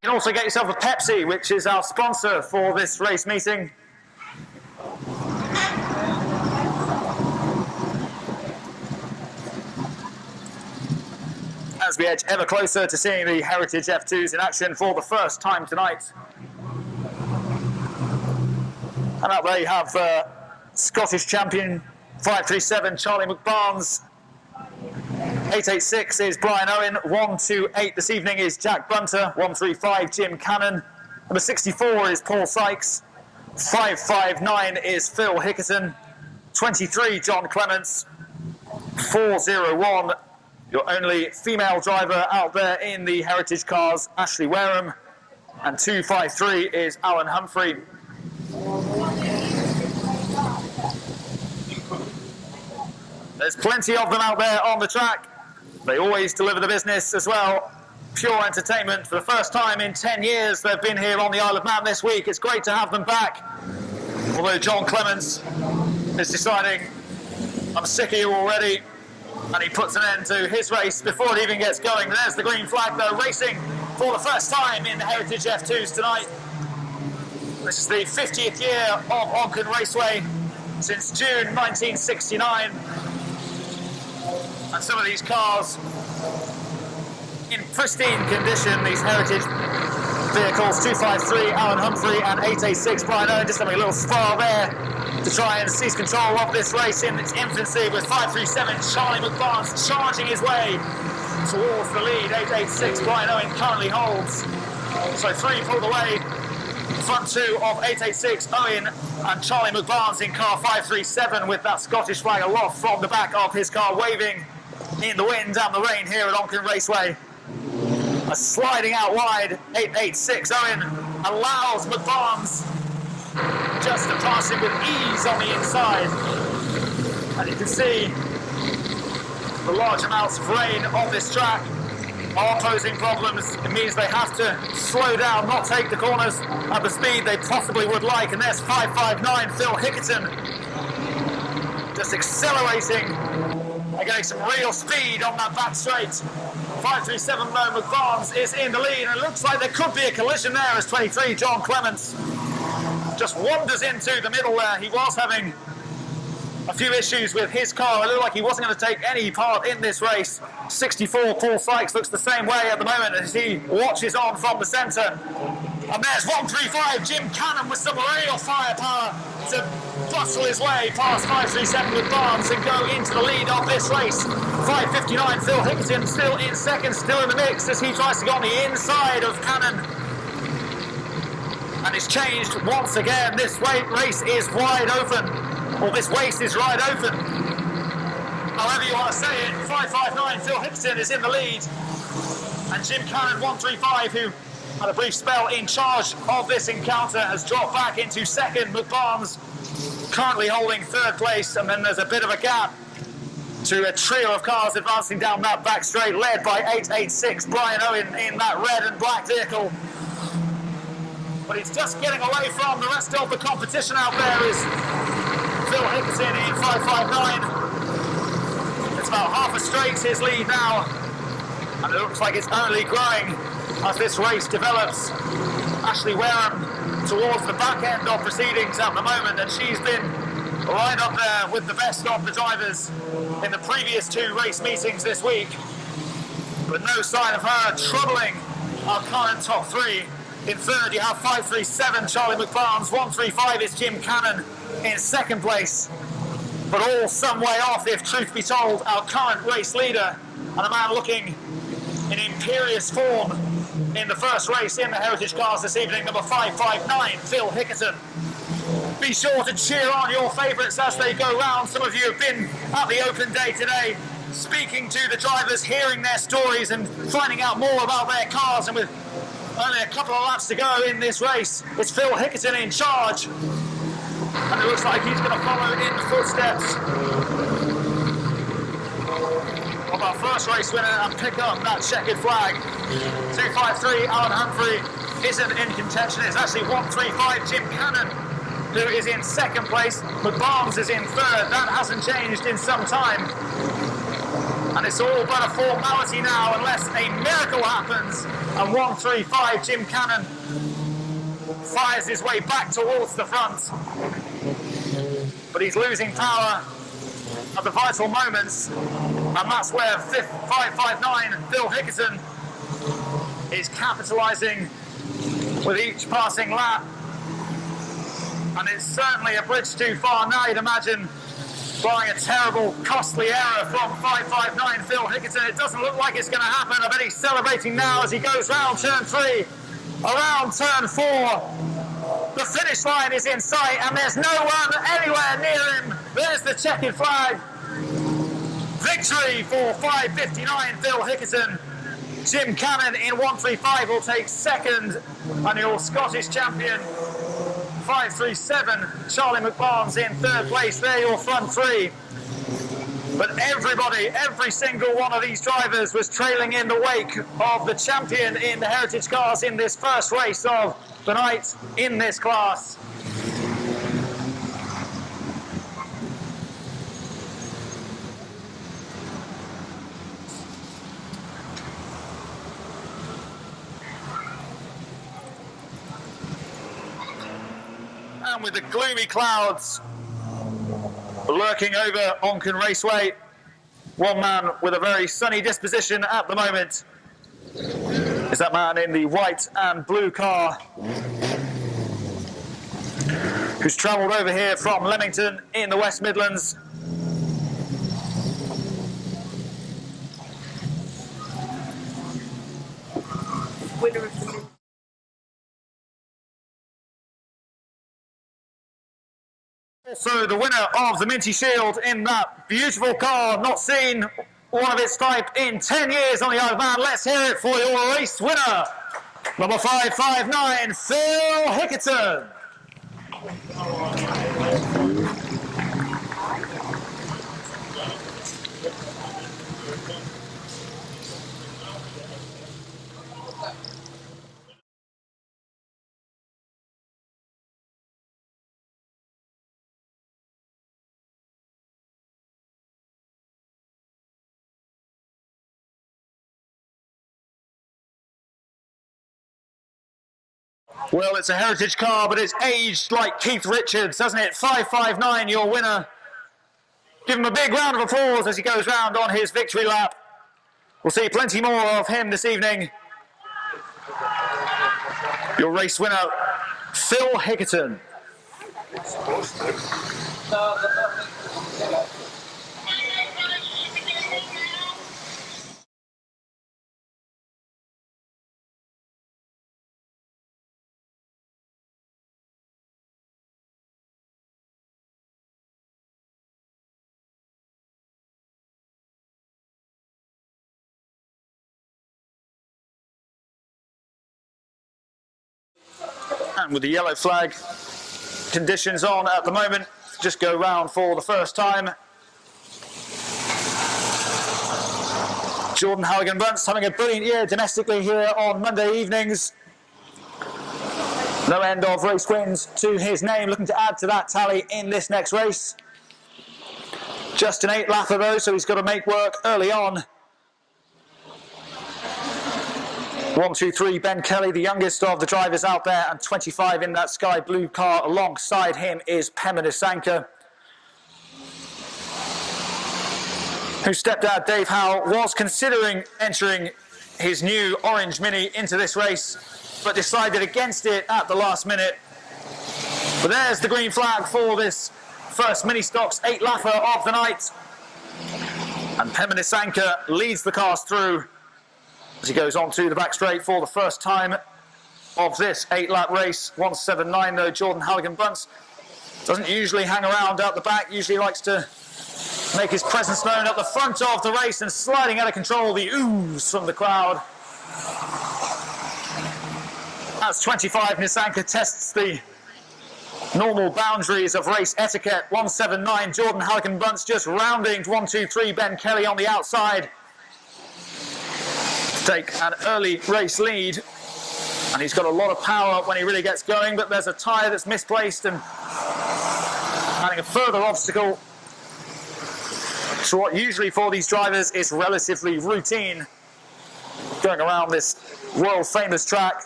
You can also get yourself a Pepsi, which is our sponsor for this race meeting. As we edge ever closer to seeing the Heritage F2s in action for the first time tonight. And up there you have Scottish champion 537 Charlie McBarnes. 886 is Brian Owen, 128 this evening is Jack Bunter, 135 Jim Cannon, number 64 is Paul Sykes, 559 is Phil Hickerton, 23 John Clements, 401 your only female driver out there in the Heritage cars, Ashley Wareham, and 253 is Alan Humphrey. There's plenty of them out there on the track. They always deliver the business as well. Pure entertainment. For the first time in 10 years they've been here on the Isle of Man this week. It's great to have them back. Although John Clements is deciding, I'm sick of you already, and he puts an end to his race before it even gets going. There's the green flag though, racing for the first time in the Heritage F2s tonight. This is the 50th year of Onchan Raceway since June 1969. And some of these cars in pristine condition, these Heritage vehicles, 253 Alan Humphrey and 886 Brian Owen, just having a little spar there to try and seize control of this race in its infancy, with 537 Charlie McBarnes charging his way towards the lead. 886 Brian Owen currently holds, so three pulled away. Front two of 886 Owen and Charlie McBarnes in car 537 with that Scottish flag aloft from the back of his car, waving in the wind and the rain here at Onchan Raceway. A sliding out wide 886 Owen allows McBarnes just to pass him with ease on the inside. And you can see the large amounts of rain on this track are posing problems. It means they have to slow down, not take the corners at the speed they possibly would like. And there's 559 Phil Hickerton just accelerating and getting some real speed on that back straight. 537 though, McBarnes is in the lead, and it looks like there could be a collision there as 23 John Clements just wanders into the middle there. He was having a few issues with his car. It looked like he wasn't going to take any part in this race. 64 Paul Sykes looks the same way at the moment as he watches on from the centre. And there's 135 Jim Cannon with some real firepower to bustle his way past 537 with Barnes and go into the lead of this race. 559 Phil Hickerton still in second, still in the mix as he tries to go on the inside of Cannon. And it's changed once again. This race is wide open. Or this race is wide open. However you want to say it, 559 Phil Hickerton is in the lead. And Jim Cannon, 135, who had a brief spell in charge of this encounter, has dropped back into second. McBarnes currently holding third place, and then there's a bit of a gap to a trio of cars advancing down that back straight, led by 886 Brian Owen in that red and black vehicle. But he's just getting away from the rest of the competition. Out there is Phil Hickerton in 559. It's about half a straight his lead now, and it looks like it's only growing as this race develops. Ashley Wareham towards the back end of proceedings at the moment, and she's been right up there with the best of the drivers in the previous two race meetings this week, but no sign of her troubling our current top three. In third you have 537 Charlie McBarnes, 135 is Jim Cannon, in second place, but all some way off, if truth be told, our current race leader, and a man looking in imperious form in the first race in the Heritage Cars this evening, number 559, Phil Hickerton. Be sure to cheer on your favourites as they go round. Some of you have been at the open day today, speaking to the drivers, hearing their stories and finding out more about their cars. And with only a couple of laps to go in this race, it's Phil Hickerton in charge. And it looks like he's going to follow in the footsteps of our first race winner and pick up that checkered flag. 253, Alan Humphrey isn't in contention. It's actually 135, Jim Cannon, who is in second place. McBarnes is in third. That hasn't changed in some time. And it's all but a formality now, unless a miracle happens. And 135, Jim Cannon, fires his way back towards the front. But he's losing power at the vital moments. And that's where 559, Phil Hickerton, is capitalising with each passing lap. And it's certainly a bridge too far now. You'd imagine barring a terrible, costly error from 559 Phil Hickerton. It doesn't look like it's going to happen. I bet he's celebrating now as he goes round turn 3, around turn 4. The finish line is in sight and there's no one anywhere near him. There's the checkered flag. Victory for 559 Phil Hickerton. Jim Cannon in 135 will take second, and your Scottish champion 537, Charlie McBarnes in third place. They're your front three. But everybody, every single one of these drivers was trailing in the wake of the champion in the Heritage Cars in this first race of the night in this class. And with the gloomy clouds lurking over Onchan Raceway, one man with a very sunny disposition at the moment is that man in the white and blue car who's travelled over here from Leamington in the West Midlands. Winner of the Also the winner of the Minty Shield in that beautiful car, not seen one of its type in 10 years on the Isle of Man. Let's hear it for your race winner, number 559, Phil Hickerton. Well, it's a heritage car, but it's aged like Keith Richards, hasn't it? 559, your winner. Give him a big round of applause as he goes round on his victory lap. We'll see plenty more of him this evening. Your race winner, Phil Hickerton. And with the yellow flag conditions on at the moment, just go round for the first time. Jordan Halligan-Bunce having a brilliant year domestically here on Monday evenings. No end of race wins to his name, looking to add to that tally in this next race. Just an 8 lapper though, so he's got to make work early on. 1, 2, 3, Ben Kelly, the youngest of the drivers out there, and 25 in that sky blue car. Alongside him is Pema Nisanka, who stepdad Dave Howe was considering entering his new orange Mini into this race, but decided against it at the last minute. But there's the green flag for this first mini stocks 8-lapper of the night. And Pemenisanka leads the cars through as he goes on to the back straight for the first time of this 8-lap race. 1:79 though, Jordan Halligan-Bunce doesn't usually hang around out the back, usually likes to make his presence known at the front of the race, and sliding out of control, the ooze from the crowd. As 25, Nisanka tests the normal boundaries of race etiquette. 1:79, Jordan Halligan-Bunce just rounding 1-2-3, Ben Kelly on the outside to take an early race lead. And he's got a lot of power when he really gets going, but there's a tyre that's misplaced and adding a further obstacle to what usually for these drivers is relatively routine going around this world famous track.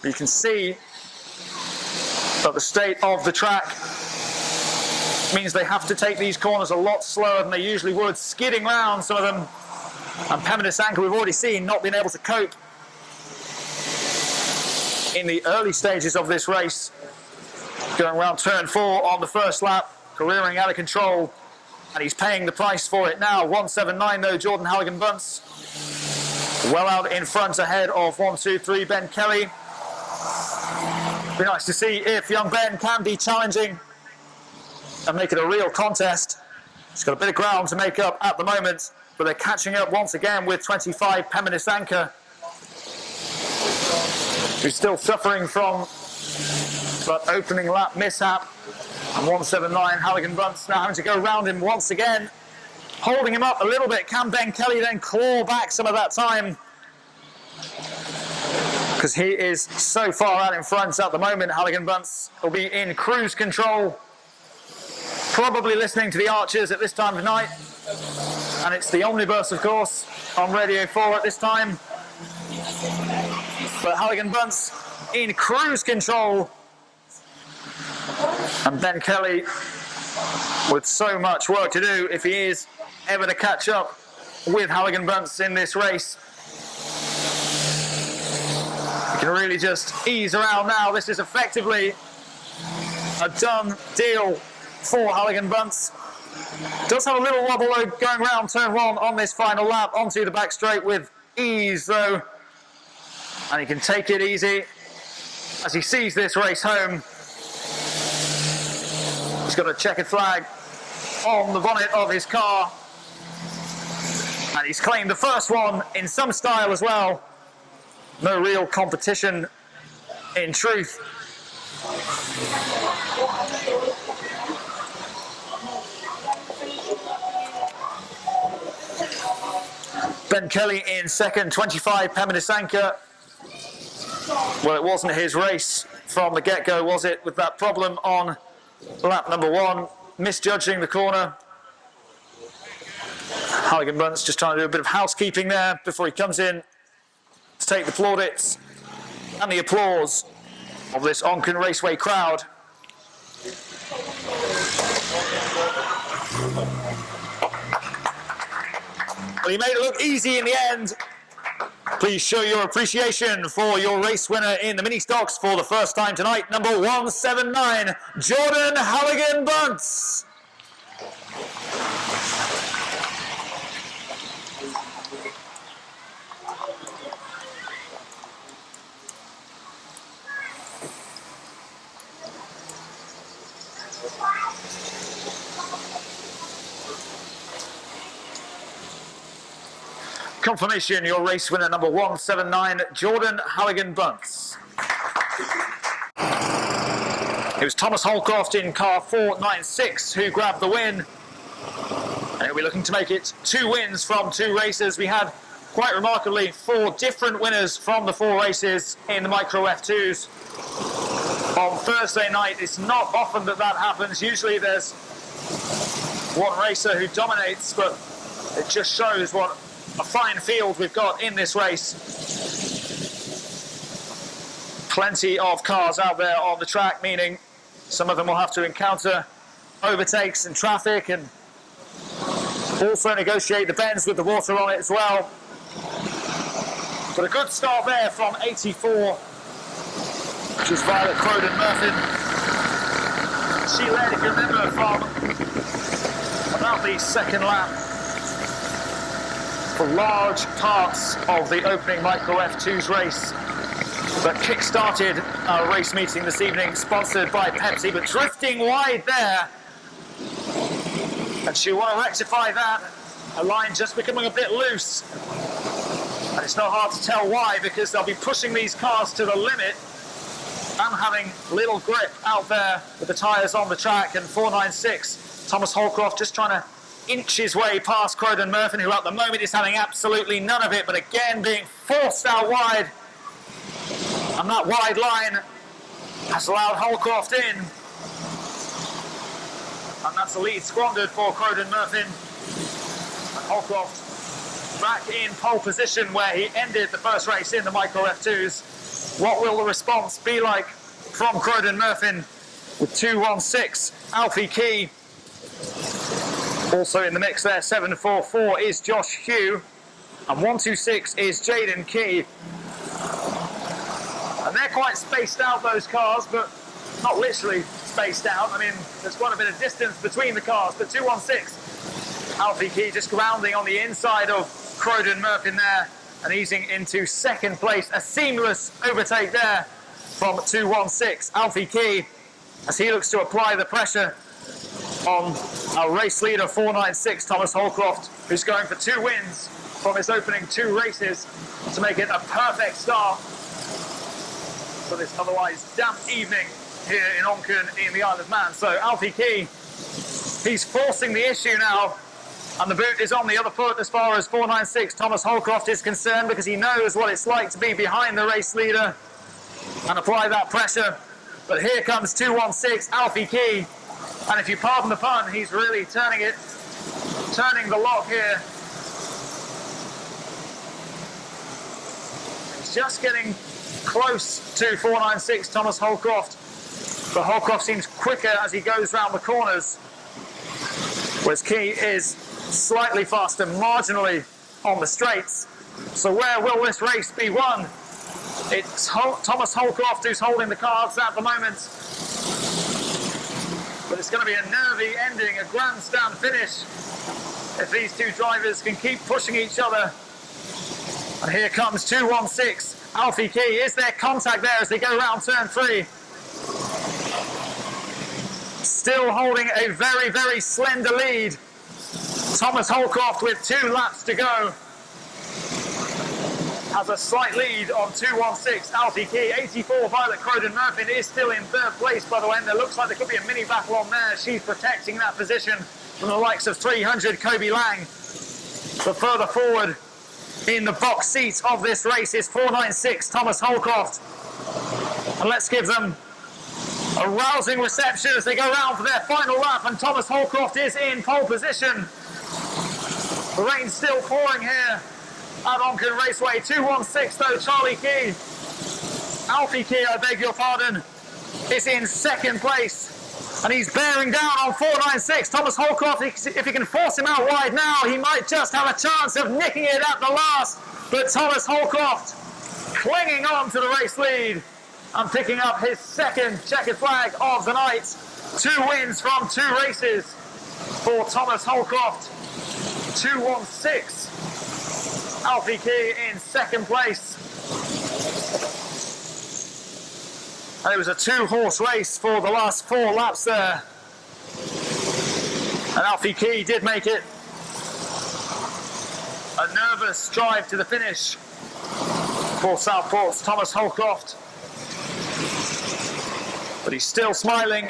You can see that the state of the track means they have to take these corners a lot slower than they usually would, skidding round some of them. And Pemenisanka, we've already seen, not being able to cope in the early stages of this race, going around turn 4 on the first lap, careering out of control, and he's paying the price for it now. 1:79 though, Jordan Halligan-Bunce well out in front ahead of 1-2-3 Ben Kelly. Be nice to see if young Ben can be challenging and make it a real contest. He's got a bit of ground to make up at the moment, but they're catching up once again with 25 Pemenisanka, who's still suffering from that opening lap mishap. And 1:79, Halligan-Bunce now having to go round him once again, holding him up a little bit. Can Ben Kelly then claw back some of that time? Because he is so far out in front at the moment. Halligan-Bunce will be in cruise control, probably listening to the Archers at this time of night. And it's the Omnibus, of course, on Radio 4 at this time. But Halligan-Bunce in cruise control. And Ben Kelly with so much work to do if he is ever to catch up with Halligan-Bunce in this race. He can really just ease around now. This is effectively a done deal for Halligan-Bunce. Does have a little wobble though going round turn 1 on this final lap, onto the back straight with ease though. And he can take it easy as he sees this race home. He's got a checkered flag on the bonnet of his car. And he's claimed the first one in some style as well. No real competition in truth. Ben Kelly in second, 25 Pemenisanka. Well, it wasn't his race from the get-go, was it, with that problem on lap number 1, misjudging the corner. Halligan-Bunce just trying to do a bit of housekeeping there before he comes in to take the plaudits and the applause of this Onchan Raceway crowd. Well, he made it look easy in the end. Please show your appreciation for your race winner in the mini stocks for the first time tonight, number 179, Jordan Halligan-Bunce. Confirmation, your race winner, number 179, Jordan Halligan-Bunce. It was Thomas Holcroft in car 496 who grabbed the win. And he'll be looking to make it 2 wins from 2 races. We had, quite remarkably, 4 different winners from the 4 races in the Micro F2s. On Thursday night, it's not often that happens. Usually there's one racer who dominates, but it just shows what a fine field we've got in this race. Plenty of cars out there on the track, meaning some of them will have to encounter overtakes and traffic and also negotiate the bends with the water on it as well. But a good start there from 84, which is Violet Croden Murphy. She led, if you remember, from about the second lap for large parts of the opening Micro F2's race that kick-started our race meeting this evening, sponsored by Pepsi, but drifting wide there. And she'll want to rectify that. Her line just becoming a bit loose. And it's not hard to tell why, because they'll be pushing these cars to the limit and having little grip out there with the tyres on the track. And 496, Thomas Holcroft just trying to inch his way past Croydon Murphy, who at the moment is having absolutely none of it, but again being forced out wide. And that wide line has allowed Holcroft in. And that's a lead squandered for Croydon Murphy. And Holcroft back in pole position where he ended the first race in the Micro F2s. What will the response be like from Croydon Murphy with 216? Alfie Key also in the mix there. 744 is Josh Hugh, and 126 is Jaden Key. And they're quite spaced out, those cars, but not literally spaced out. I mean, there's quite a bit of distance between the cars, but 216, Alfie Key just grounding on the inside of Croydon Murphy there and easing into second place. A seamless overtake there from 216, Alfie Key, as he looks to apply the pressure on our race leader 496, Thomas Holcroft, who's going for 2 wins from his opening 2 races to make it a perfect start for this otherwise damp evening here in Onchan in the Isle of Man. So Alfie Key, he's forcing the issue now, and the boot is on the other foot as far as 496 Thomas Holcroft is concerned, because he knows what it's like to be behind the race leader and apply that pressure. But here comes 216, Alfie Key, and if you pardon the pun, he's really turning the lock here. He's just getting close to 496 Thomas Holcroft, but Holcroft seems quicker as he goes round the corners, whereas Key is slightly faster, marginally on the straights. So where will this race be won? It's Thomas Holcroft who's holding the cards at the moment, but it's going to be a nervy ending, a grandstand finish, if these two drivers can keep pushing each other. And here comes 216, Alfie Key. Is there contact there as they go round turn 3? Still holding a very, very slender lead. Thomas Holcroft with 2 laps to go has a slight lead on 216, Alfie Key. 84 Violet Croydon Murphy is still in 3rd place, by the way, and there looks like there could be a mini battle on there. She's protecting that position from the likes of 300 Coby Laing. But further forward in the box seat of this race is 496 Thomas Holcroft. And let's give them a rousing reception as they go round for their final lap, and Thomas Holcroft is in pole position. The rain's still pouring here at Onchan Raceway. 216 though, Charlie Key. Alfie Key, I beg your pardon, is in 2nd place. And he's bearing down on 496. Thomas Holcroft, if he can force him out wide now, he might just have a chance of nicking it at the last. But Thomas Holcroft clinging on to the race lead and picking up his 2nd checkered flag of the night. 2 wins from 2 races for Thomas Holcroft. 216. Alfie Key in 2nd place. And it was a 2-horse race for the last 4 laps there. And Alfie Key did make it a nervous drive to the finish for Southport's Thomas Holcroft. But he's still smiling.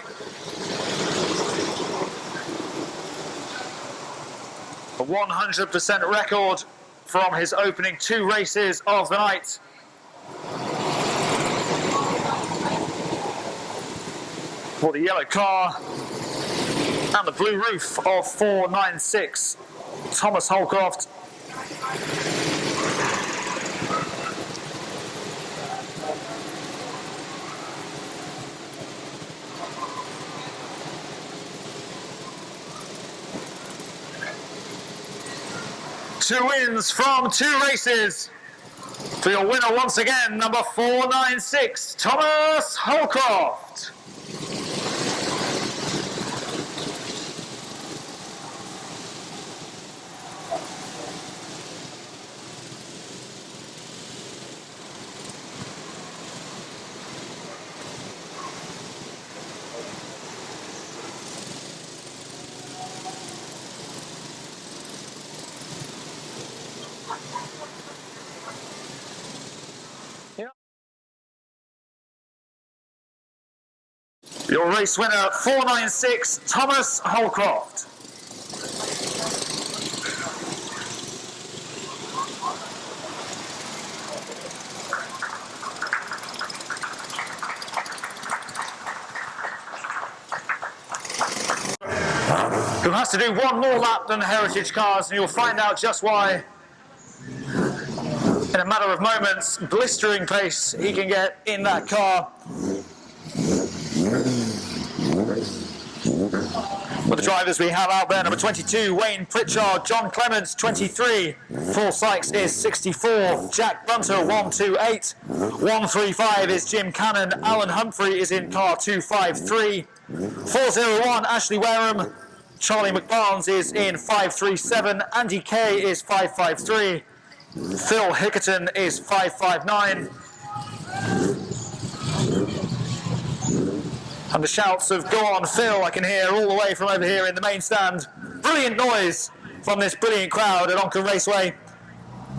A 100% record from his opening 2 races of the night. For the yellow car and the blue roof of 496, Thomas Holcroft. Two wins from 2 races. For your winner once again, number 496, Thomas Holcroft. Your race winner, 496, Thomas Holcroft. Who has to do one more lap than the Heritage cars, and you'll find out just why in a matter of moments. Blistering pace he can get in that car. With the drivers we have out there, number 22, Wayne Pritchard, John Clements, 23, Paul Sykes is 64, Jack Bunter, 128, 135 is Jim Cannon, Alan Humphrey is in car 253, 401, Ashley Wareham, Charlie McBarnes is in 537, Andy Kay is 553, Phil Hickerton is 559. And the shouts of "Go on, Phil" I can hear all the way from over here in the main stand. Brilliant noise from this brilliant crowd at Onchan Raceway.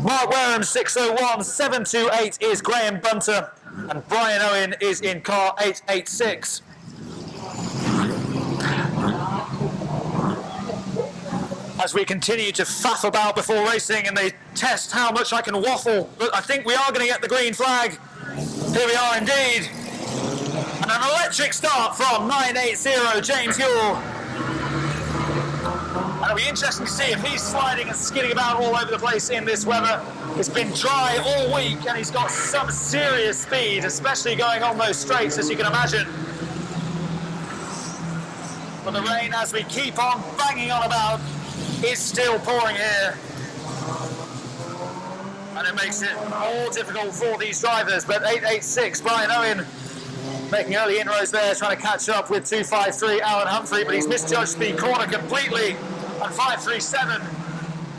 Mark Wareham 601, 728 is Graham Bunter, and Brian Owen is in car 886. As we continue to faff about before racing and they test how much I can waffle, but I think we are going to get the green flag. Here we are indeed. And an electric start from 980 James Yule. And it'll be interesting to see if he's sliding and skidding about all over the place in this weather. It's been dry all week and he's got some serious speed, especially going on those straights, as you can imagine. But the rain, as we keep on banging on about, is still pouring here. And it makes it more difficult for these drivers. But 886, Brian Owen, making early inroads there, trying to catch up with 253 Alan Humphrey, but he's misjudged the corner completely. And 537,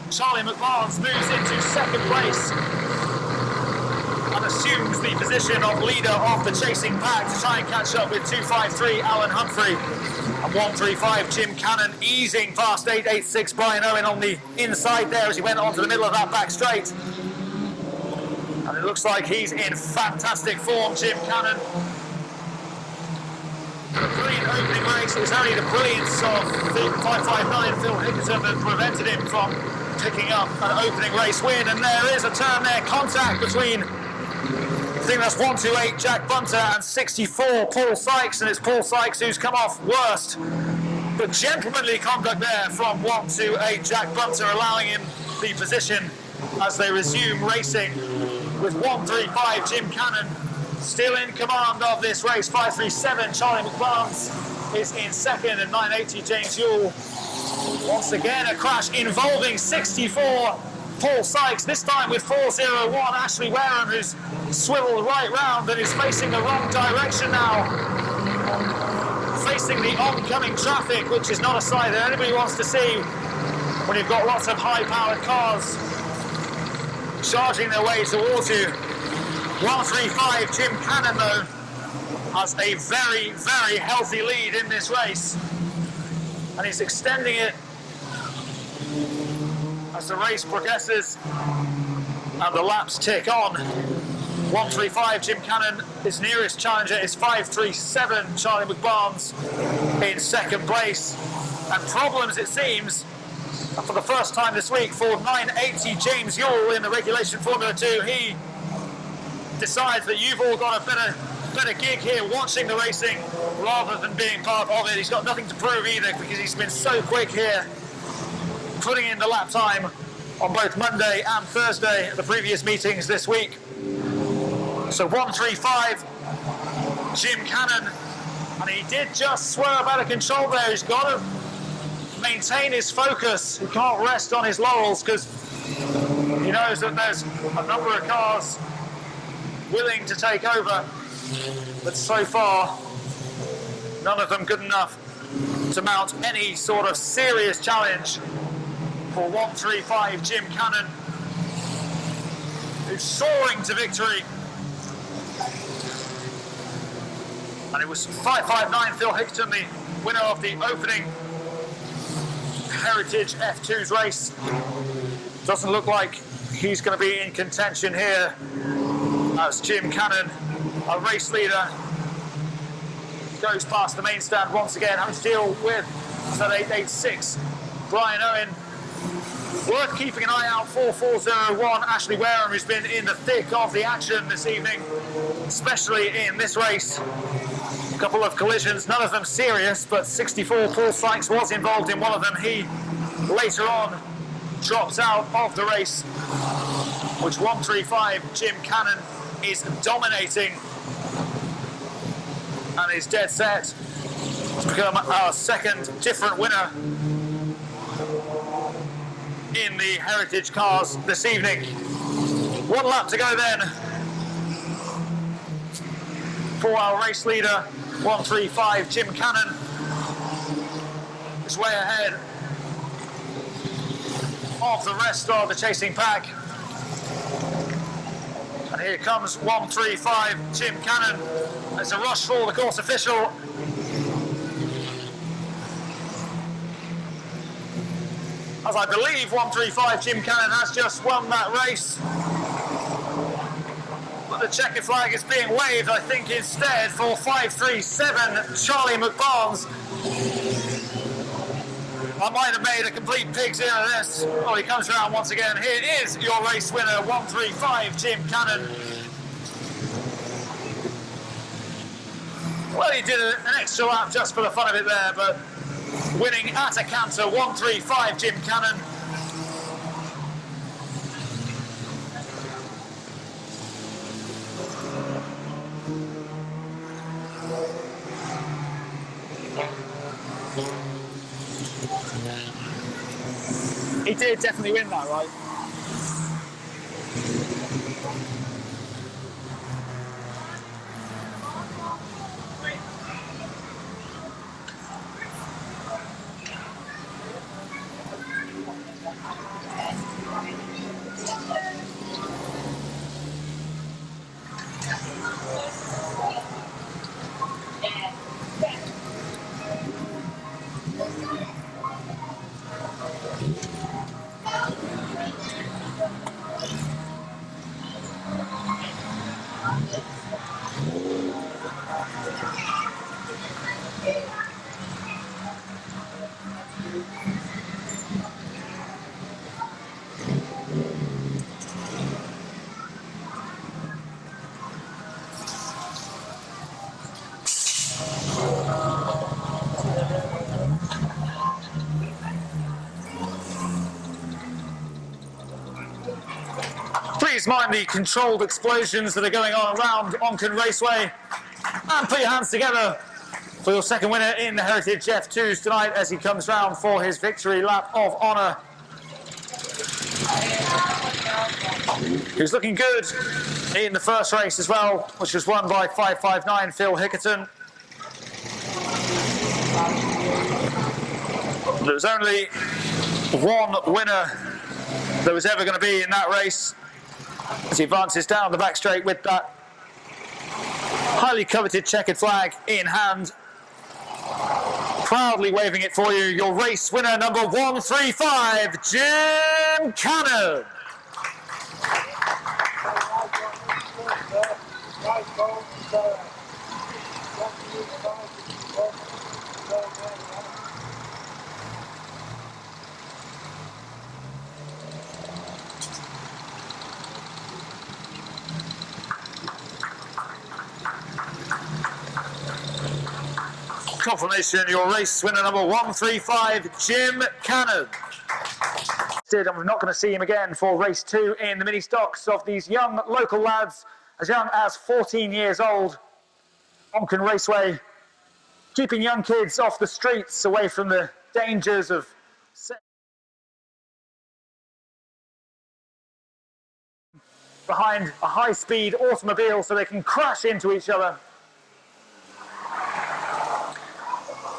Charlie McBarnes moves into second place and assumes the position of leader of the chasing pack to try and catch up with 253 Alan Humphrey. And 135 Jim Cannon easing past 886 Brian Owen on the inside there as he went onto the middle of that back straight. And it looks like he's in fantastic form, Jim Cannon. A brilliant opening race. It was only the brilliance of 559 Phil Hickerton that prevented him from picking up an opening race win. And there is a turn there, contact between, I think that's 128 Jack Bunter and 64 Paul Sykes, and it's Paul Sykes who's come off worst. But gentlemanly conduct there from 128 Jack Bunter, allowing him the position as they resume racing, with 135 Jim Cannon still in command of this race. 537 Charlie McBarnes is in second, and 980 James Yule. Once again a crash involving 64 Paul Sykes, this time with 401 Ashley Wareham, who's swiveled right round and is facing the wrong direction now, facing the oncoming traffic, which is not a sight that anybody wants to see when you've got lots of high-powered cars charging their way towards you. 135 Jim Cannon, though, has a very, very healthy lead in this race, and he's extending it as the race progresses and the laps tick on. 135 Jim Cannon, his nearest challenger is 537 Charlie McBarnes in second place, and problems, it seems, for the first time this week for 980 James Yule in the regulation Formula 2. He decides that you've all got a better gig here watching the racing rather than being part of it. He's got nothing to prove either, because he's been so quick here, putting in the lap time on both Monday and Thursday at the previous meetings this week. So 135 Jim Cannon, and he did just swerve out of control there. He's got to maintain his focus. He can't rest on his laurels, because he knows that there's a number of cars willing to take over, but so far none of them good enough to mount any sort of serious challenge for 135 Jim Cannon, who's soaring to victory. And it was 559 Phil Hickerton, the winner of the opening Heritage F2's race. Doesn't look like he's going to be in contention here, as Jim Cannon, a race leader, goes past the main stand once again, having to deal with that 886 Brian Owen. Worth keeping an eye out for 401 Ashley Wareham, who's been in the thick of the action this evening, especially in this race. A couple of collisions, none of them serious, but 64 Paul Sykes was involved in one of them. He later on dropped out of the race, which 135 Jim Cannon is dominating and is dead set to become our second different winner in the Heritage Cars this evening. One lap to go then for our race leader, 135 Jim Cannon is way ahead of the rest of the chasing pack. And here comes 135 Jim Cannon. There's a rush for the course official. As I believe 135 Jim Cannon has just won that race. But the checkered flag is being waved, I think, instead for 537 Charlie McBarnes. I might have made a complete pig's ear of this. Oh, he comes around once again. Here is your race winner, 135 Jim Cannon. Well, he did an extra lap just for the fun of it there, but winning at a canter, 135 Jim Cannon. He did definitely win that, right? Please mind the controlled explosions that are going on around Onchan Raceway, and put your hands together for your second winner in the Heritage F2s tonight as he comes round for his victory lap of honour. He was looking good in the first race as well, which was won by 559 Phil Hickerton. There was only one winner that was ever going to be in that race, as he advances down the back straight with that highly coveted checkered flag in hand, proudly waving it for you, your race winner number 135, Jim Cannon. Confirmation, your race winner number 135, Jim Cannon. And we're not going to see him again for race 2 in the mini stocks of these young local lads, as young as 14 years old. Onchan Raceway, keeping young kids off the streets, away from the dangers of behind a high-speed automobile so they can crash into each other.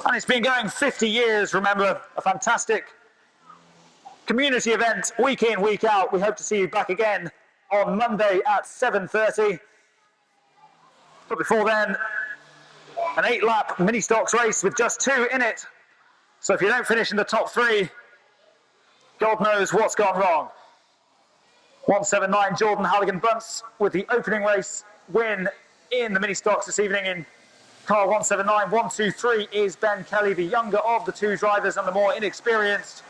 And it's been going 50 years, remember, a fantastic community event, week in, week out. We hope to see you back again on Monday at 7:30. But before then, an 8-lap mini stocks race with just 2 in it. So if you don't finish in the top 3, God knows what's gone wrong. 179 Jordan Halligan Bunce with the opening race win in the mini stocks this evening in car 179, 123 is Ben Kelly, the younger of the two drivers and the more inexperienced.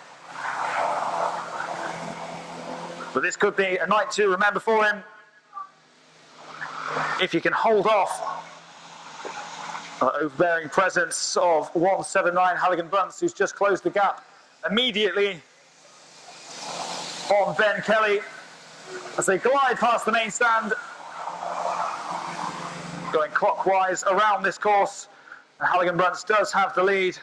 But this could be a night to remember for him. If he can hold off overbearing presence of 179 Halligan Bunce, who's just closed the gap immediately on Ben Kelly as they glide past the main stand, going clockwise around this course. And Halligan Bunce does have the lead,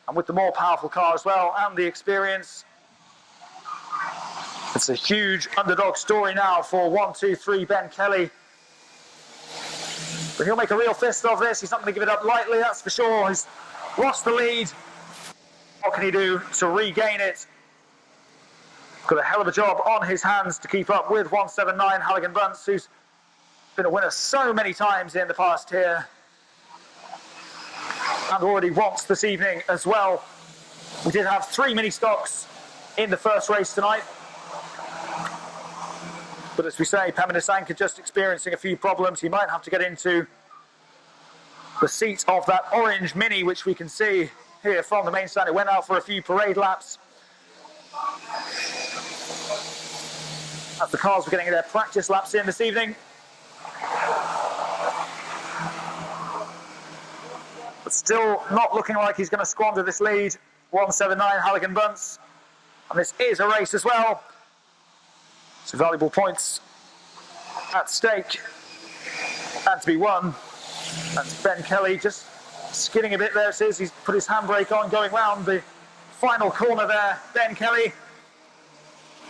and with the more powerful car as well and the experience, it's a huge underdog story now for 123 Ben Kelly. But he'll make a real fist of this. He's not going to give it up lightly, that's for sure. He's lost the lead. What can he do to regain it? Got a hell of a job on his hands to keep up with 179 Halligan Bunce, who's been a winner so many times in the past here, and already once this evening as well. We did have 3 mini stocks in the first race tonight. But as we say, Commentator Sanka just experiencing a few problems. He might have to get into the seat of that orange Mini, which we can see here from the main stand. It went out for a few parade laps. As the cars were getting their practice laps in this evening. But still not looking like he's going to squander this lead. 179 Halligan Bunce. And this is a race as well. So valuable points at stake and to be won. And Ben Kelly just skidding a bit there. It is. He's put his handbrake on going round the final corner there. Ben Kelly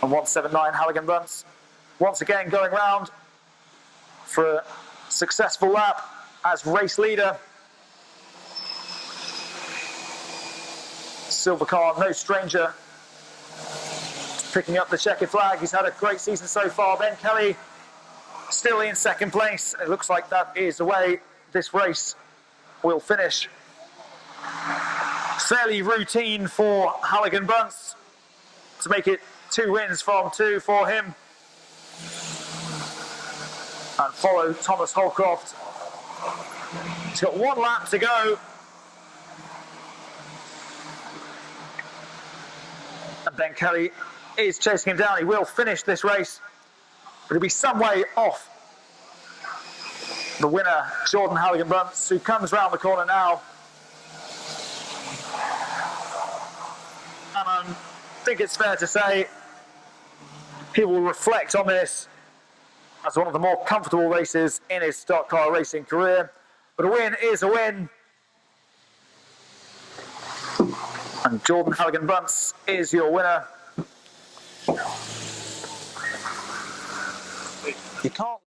and 179 Halligan Bunce once again going round for a successful lap as race leader. Silver car, no stranger picking up the checkered flag. He's had a great season so far. Ben Kelly still in second place. It looks like that is the way this race will finish. Fairly routine for Halligan Bunce to make it 2 wins from 2 for him. And follow Thomas Holcroft. He's got 1 lap to go. And Ben Kelly is chasing him down. He will finish this race, but he'll be some way off the winner, Jordan Halligan Bunce, who comes round the corner now. And I think it's fair to say he will reflect on this as one of the more comfortable races in his stock car racing career. But a win is a win. And Jordan Halligan Bunce is your winner. You can't.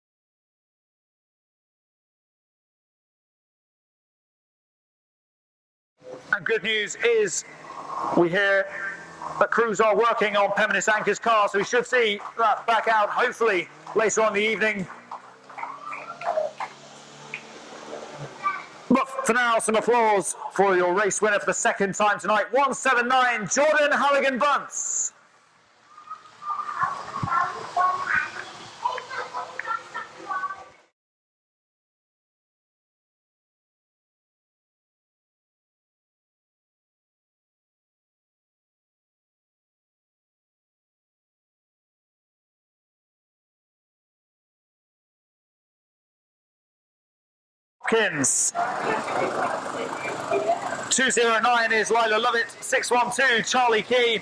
And good news is we hear that crews are working on Commentator Sanka's car, so we should see that back out hopefully later on in the evening. But for now, some applause for your race winner for the second time tonight, 179 Jordan Halligan Bunce. Hopkins. 209 is Lila Lovett. 612 Charlie Key.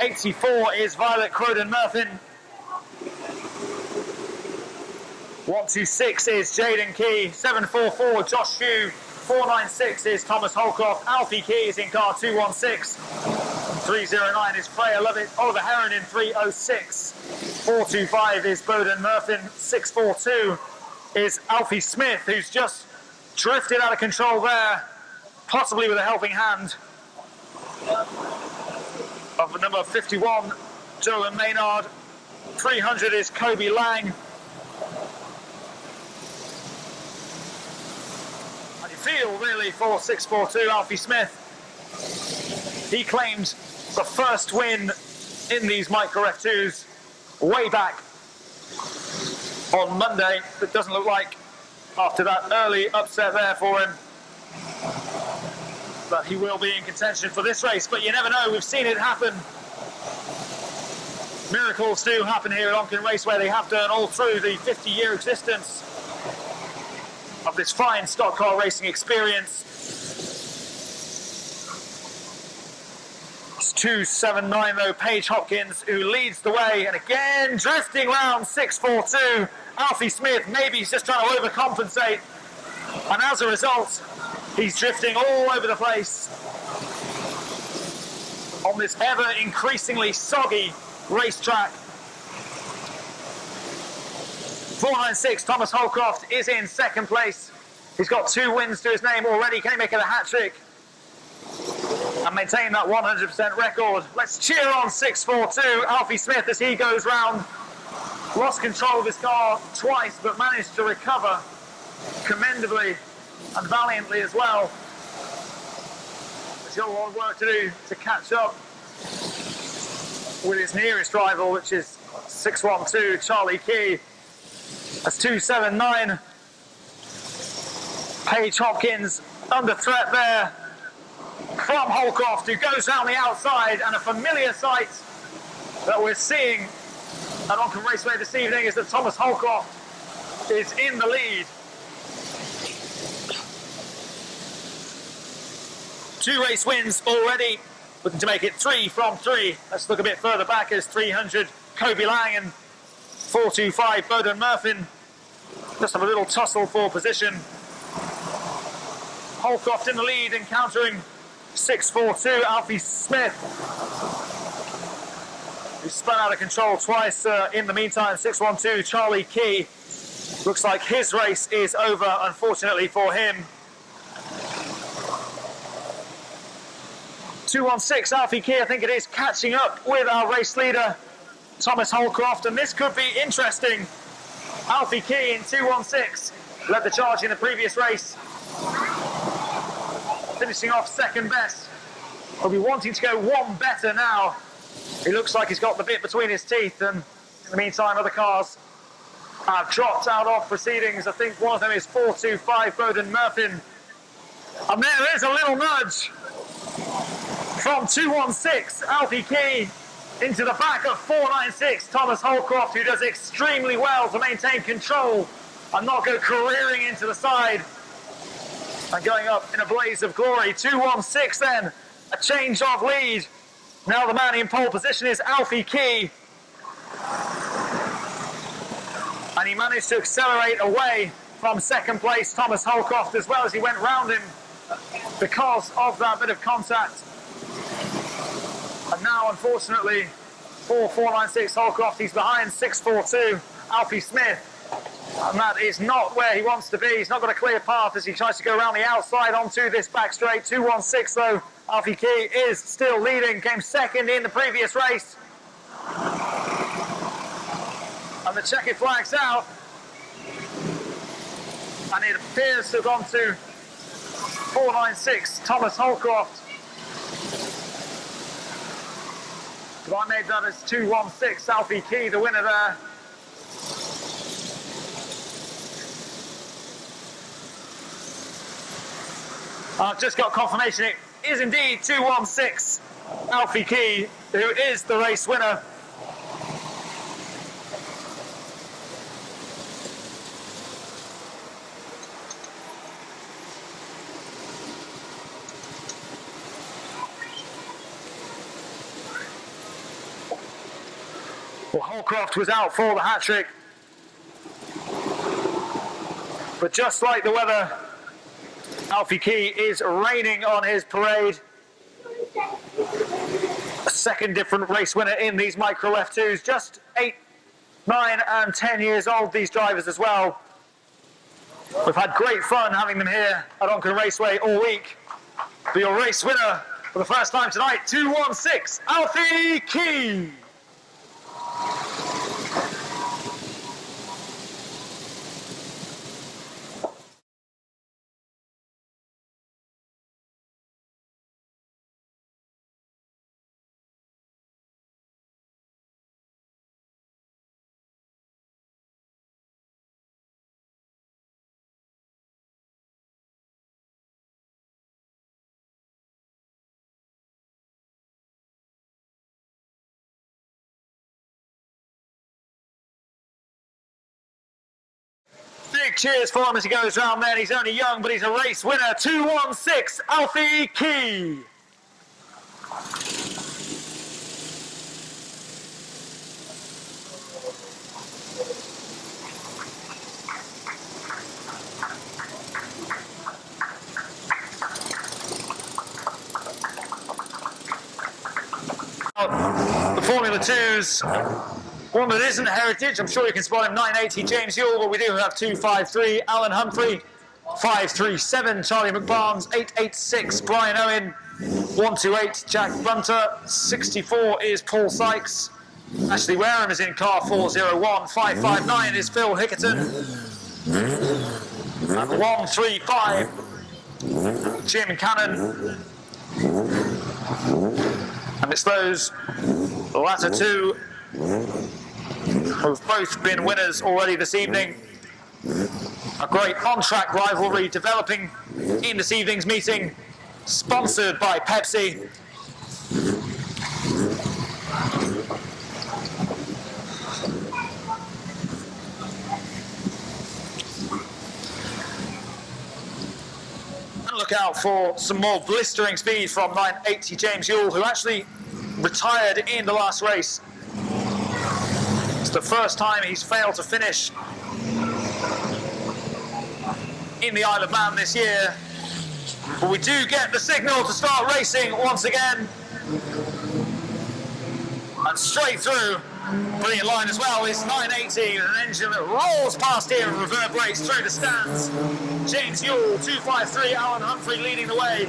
84 is Violet Croden Murphin. 126 is Jaden Key. 744 Josh Hugh. 496 is Thomas Holcroft. Alfie Key is in car 216. 309 is Freya Lovett. Oliver Heron in 306. 425 is Bowden Murphin. 642 is Alfie Smith, who's just drifted out of control there, possibly with a helping hand of the number 51, Jolan Maynard. 300 is Coby Laing. And you feel really for 642 Alfie Smith. He claimed the first win in these Micro F2s way back on Monday. It doesn't look like after that early upset there for him. But he will be in contention for this race, but you never know, we've seen it happen. Miracles do happen here at Onchan Raceway. They have done all through the 50-year existence of this fine stock car racing experience. It's 2.79 though, Paige Hopkins, who leads the way, and again drifting round 6.42. Alfie Smith, maybe he's just trying to overcompensate, and as a result, he's drifting all over the place on this ever increasingly soggy racetrack. 496, Thomas Holcroft is in second place. He's got 2 wins to his name already. Can he make it a hat-trick and maintain that 100% record? Let's cheer on 6.42. Alfie Smith, as he goes round, lost control of his car twice, but managed to recover commendably and valiantly as well. There's still a lot of work to do to catch up with his nearest rival, which is 6.12, Charlie Key. That's 2.79. Paige Hopkins under threat there from Holcroft, who goes round the outside, and a familiar sight that we're seeing at Onchan Raceway this evening is that Thomas Holcroft is in the lead. 2 race wins already, looking to make it 3 from 3. Let's look a bit further back as 300 Coby Laing and 425 Bowden Murphin just have a little tussle for position. Holcroft in the lead, encountering 6.42 Alfie Smith, who spun out of control twice in the meantime. 6.12 Charlie Key. Looks like his race is over, unfortunately for him. 2.16 Alfie Key, I think it is, catching up with our race leader Thomas Holcroft, and this could be interesting. Alfie Key in 2.16 led the charge in the previous race, finishing off second best. He'll be wanting to go one better now. He looks like he's got the bit between his teeth, and in the meantime other cars have dropped out of proceedings. I think one of them is 425 Bowden Murphin, and there is a little nudge from 2.16 Alfie Key into the back of 4.96 Thomas Holcroft, who does extremely well to maintain control and not go careering into the side and going up in a blaze of glory. 2.16 then, a change of lead. Now the man in pole position is Alfie Key, and he managed to accelerate away from second place Thomas Holcroft as well as he went round him because of that bit of contact. And now, unfortunately, for 4.96 Holcroft, he's behind 6.42 Alfie Smith. And that is not where he wants to be. He's not got a clear path as he tries to go around the outside onto this back straight. 2.16 though, Alfie Key is still leading, came second in the previous race. And the checkered flag's out. And it appears to have gone to 4.96 Thomas Holcroft. But I made that as 2.16 Alfie Key, the winner there. I've just got confirmation it is indeed 2.16 Alfie Key, who is the race winner. Well, Holcroft was out for the hat-trick, but just like the weather, Alfie Key is raining on his parade. A second different race winner in these micro F2s, just 8, 9 and 10 years old, these drivers as well. We've had great fun having them here at Onchan Raceway all week. But your race winner for the first time tonight, 2.16 Alfie Key. Big cheers for him as he goes round there. He's only young, but he's a race winner. 2:16, Alfie Key. The Formula 2's one that isn't heritage. I'm sure you can spot him. 980 James Yule, but we do have 253 Alan Humphrey, 537 Charlie McBarnes, 886 Brian Owen, 128 Jack Bunter, 64 is Paul Sykes. Ashley Wareham is in car 401, 559 is Phil Hickerton, and 135 Jim Cannon. And it's those latter two who've both been winners already this evening. A great on-track rivalry developing in this evening's meeting, sponsored by Pepsi. And look out for some more blistering speed from 980 James Yule, who actually retired in the last race. It's the first time he's failed to finish in the Isle of Man this year. But we do get the signal to start racing once again. And straight through, brilliant line as well, is 980, an engine that rolls past here and reverberates through the stands. James Yule, 253, Alan Humphrey leading the way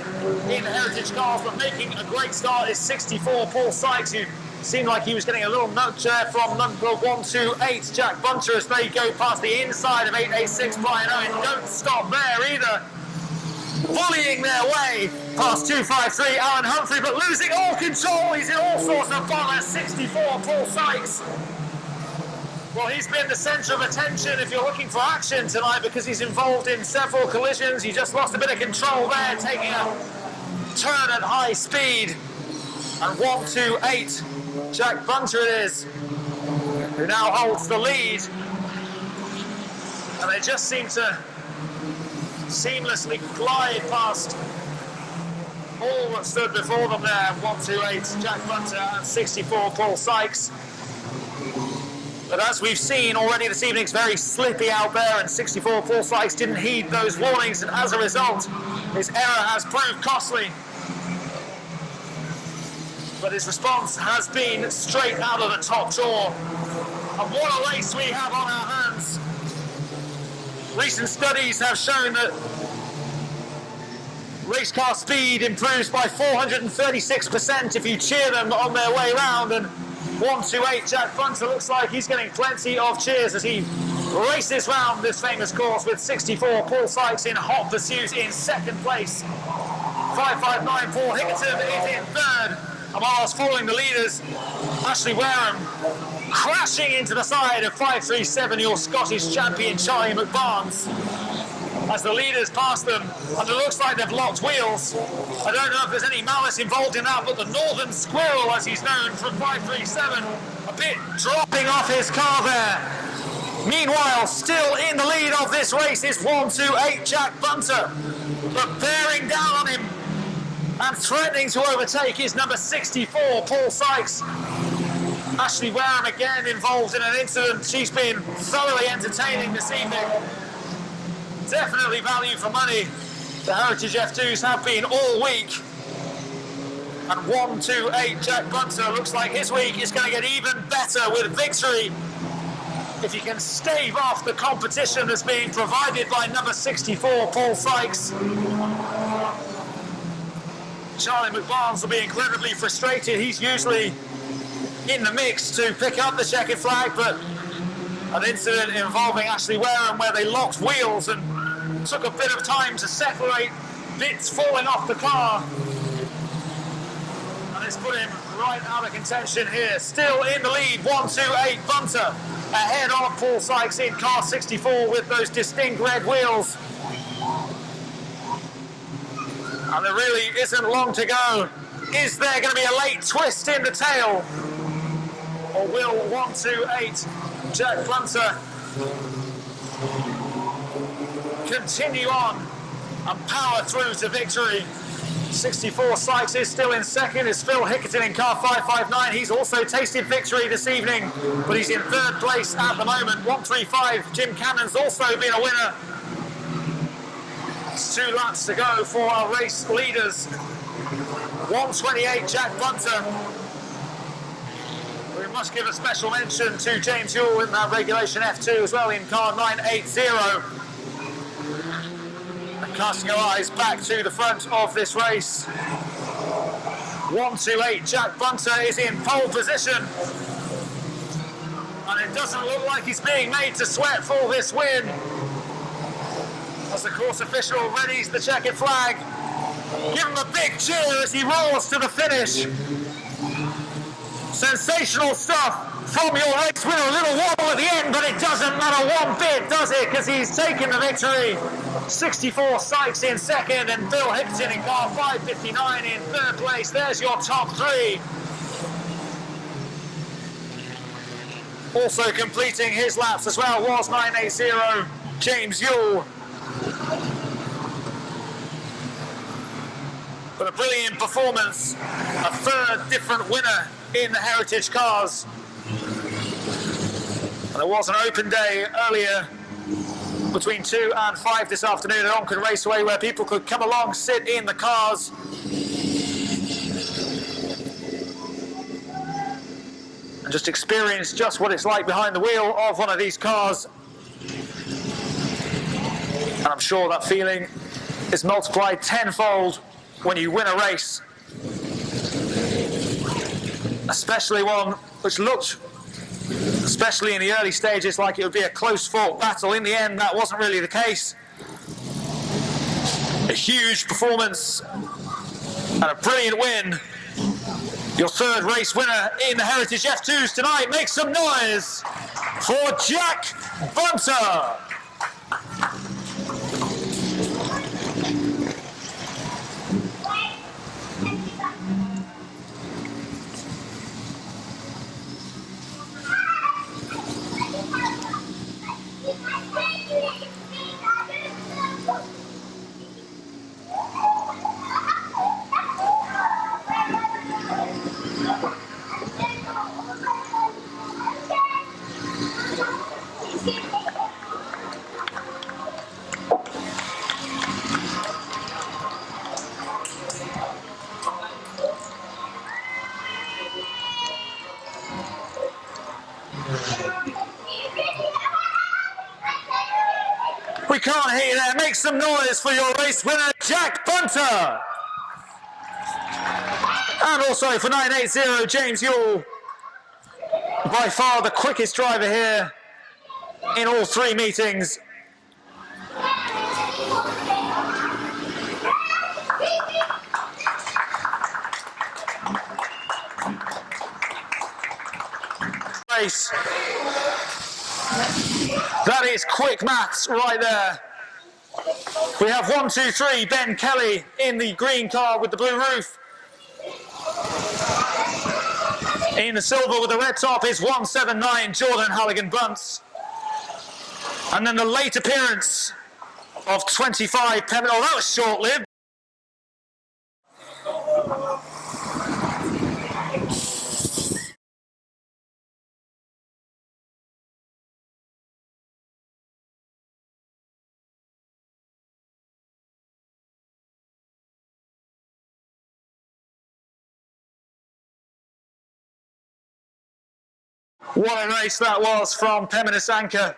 in the heritage cars, but making a great start is 64, Paul Sykes, who seemed like he was getting a little nudge there from number 128, Jack Bunter, as they go past the inside of 886, Brian Owen. Don't stop there either. Bullying their way past 253, Alan Humphrey, but losing all control. He's in all sorts of bother. 64, Paul Sykes. Well, he's been the centre of attention if you're looking for action tonight, because he's involved in several collisions. He just lost a bit of control there, taking a turn at high speed. And 128, Jack Bunter it is, who now holds the lead. And they just seem to seamlessly glide past all that stood before them there. 128 Jack Bunter and 64 Paul Sykes. But as we've seen already this evening, it's very slippy out there, and 64 Paul Sykes didn't heed those warnings, and as a result his error has proved costly. But his response has been straight out of the top drawer. And what a race we have on our hands. Recent studies have shown that race car speed improves by 436% if you cheer them on their way round, and 128 Jack Bunter looks like he's getting plenty of cheers as he races round this famous course, with 64 Paul Sykes in hot pursuit in second place. 559 Paul Hickerton is in third, and whilst following the leaders, Ashley Wareham crashing into the side of 537, your Scottish champion Charlie McBarnes, as the leaders pass them, and it looks like they've locked wheels. I don't know if there's any malice involved in that, but the Northern Squirrel, as he's known from 537, a bit dropping off his car there. Meanwhile, still in the lead of this race is 128 Jack Bunter, but bearing down on him and threatening to overtake is number 64 Paul Sykes. Ashley Wareham again involved in an incident. She's been thoroughly entertaining this evening. Definitely value for money. The Heritage F2s have been all week. And 128 Jack Bunter looks like his week is going to get even better with victory if he can stave off the competition that's being provided by number 64 Paul Sykes. Charlie McBarnes will be incredibly frustrated. He's usually in the mix to pick up the checkered flag, but an incident involving Ashley Wareham where they locked wheels and took a bit of time to separate bits falling off the car, and it's put him right out of contention here. Still in the lead, 128 Bunter ahead of Paul Sykes in car 64 with those distinct red wheels. And there really isn't long to go. Is there going to be a late twist in the tail? Or will 128 Jack Bunter continue on and power through to victory. 64 Sykes is still in second. Is Phil Hickerton in car 559. He's also tasted victory this evening, but he's in third place at the moment. 135. Jim Cannon's also been a winner. It's 2 laps to go for our race leaders. 128 Jack Bunter. We must give a special mention to James Yule in that regulation F2 as well in car 980. Casting our eyes back to the front of this race. 128 Jack Bunter is in pole position. And it doesn't look like he's being made to sweat for this win. As the course official readies the checkered flag. Give him a big cheer as he rolls to the finish. Sensational stuff from your race winner. A little wobble at the end, but it doesn't matter one bit, does it? Because he's taken the victory. 64 Sykes in second and Bill Hickerton in car 559 in third place. There's your top 3. Also completing his laps as well was 980 James Yule. But a brilliant performance, a third different winner in the Heritage cars. And there was an open day earlier between 2 and 5 this afternoon at Onchan Raceway where people could come along, sit in the cars and just experience just what it's like behind the wheel of one of these cars. And I'm sure that feeling is multiplied tenfold when you win a race. Especially one which looked, especially in the early stages, like it would be a close-fought battle. In the end, that wasn't really the case. A huge performance and a brilliant win. Your third race winner in the Heritage F2s tonight. Make some noise for Jack Bunter. We can't hear you there. Make some noise for your race winner, Jack Bunter. And also for 980, James Yule. By far the quickest driver here in all 3 meetings. Race. That is quick maths right there. We have 1, 2, 3, Ben Kelly in the green car with the blue roof. In the silver with the red top is 179 Jordan Halligan-Bunce. And then the late appearance of 25 Pemmon. Oh, that was short-lived. What a race that was from Pemmon Asanka.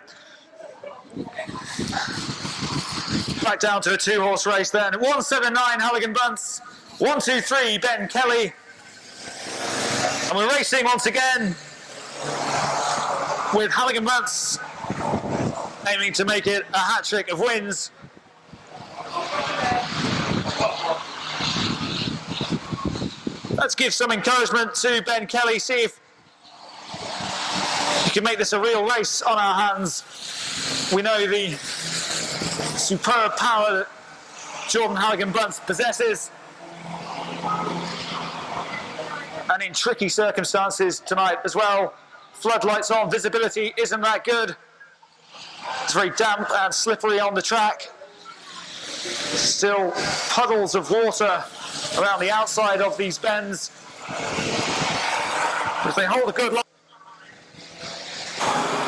Back down to a 2-horse race then. 179 Halligan-Bunce, 1, 2, 3 Ben Kelly. And we're racing once again with Halligan-Bunce aiming to make it a hat-trick of wins. Let's give some encouragement to Ben Kelly, see if we can make this a real race on our hands. We know the superb power that Jordan Halligan-Bunce possesses. And in tricky circumstances tonight as well. Floodlights on, visibility isn't that good. It's very damp and slippery on the track. Still puddles of water around the outside of these bends. If they hold a good line,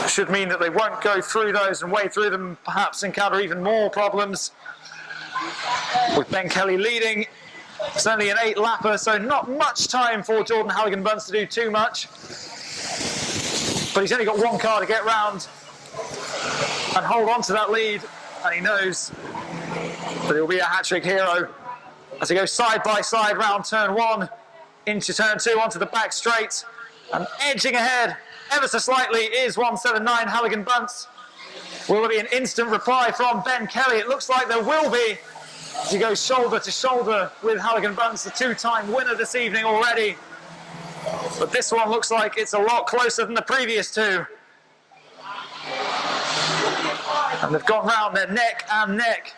it should mean that they won't go through those and wade through them, perhaps encounter even more problems. With Ben Kelly leading, it's only an 8-lapper, so not much time for Jordan Halligan-Bunce to do too much. But he's only got one car to get round and hold on to that lead, and he knows that he'll be a hat-trick hero as he goes side by side round turn 1 into turn 2 onto the back straight, and edging ahead ever so slightly is 179 Halligan-Bunce. Will there be an instant reply from Ben Kelly? It looks like there will be, as he goes shoulder to shoulder with Halligan-Bunce, the 2-time winner this evening already. But this one looks like it's a lot closer than the previous two. And they've gone round, they're neck and neck.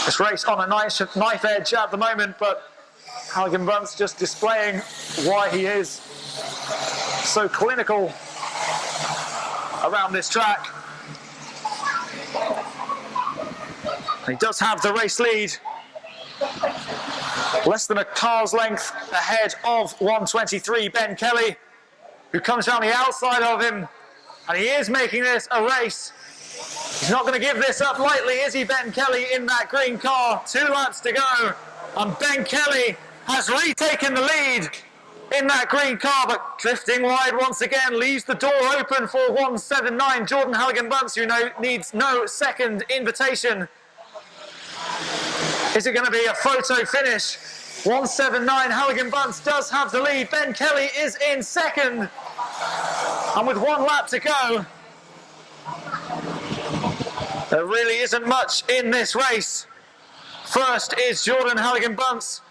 This race on a knife edge at the moment, but Halligan-Bunce just displaying why he is so clinical around this track. He does have the race lead, less than a car's length ahead of 123 Ben Kelly, who comes down the outside of him, and he is making this a race. He's not going to give this up lightly, is he, Ben Kelly, in that green car? 2 laps to go, and Ben Kelly has retaken the lead in that green car, but drifting wide once again, leaves the door open for 179 Jordan Halligan-Bunce, who needs no second invitation. Is it going to be a photo finish? 179 Halligan-Bunce does have the lead. Ben Kelly is in second, and with 1 lap to go, there really isn't much in this race. First is Jordan Halligan-Bunce,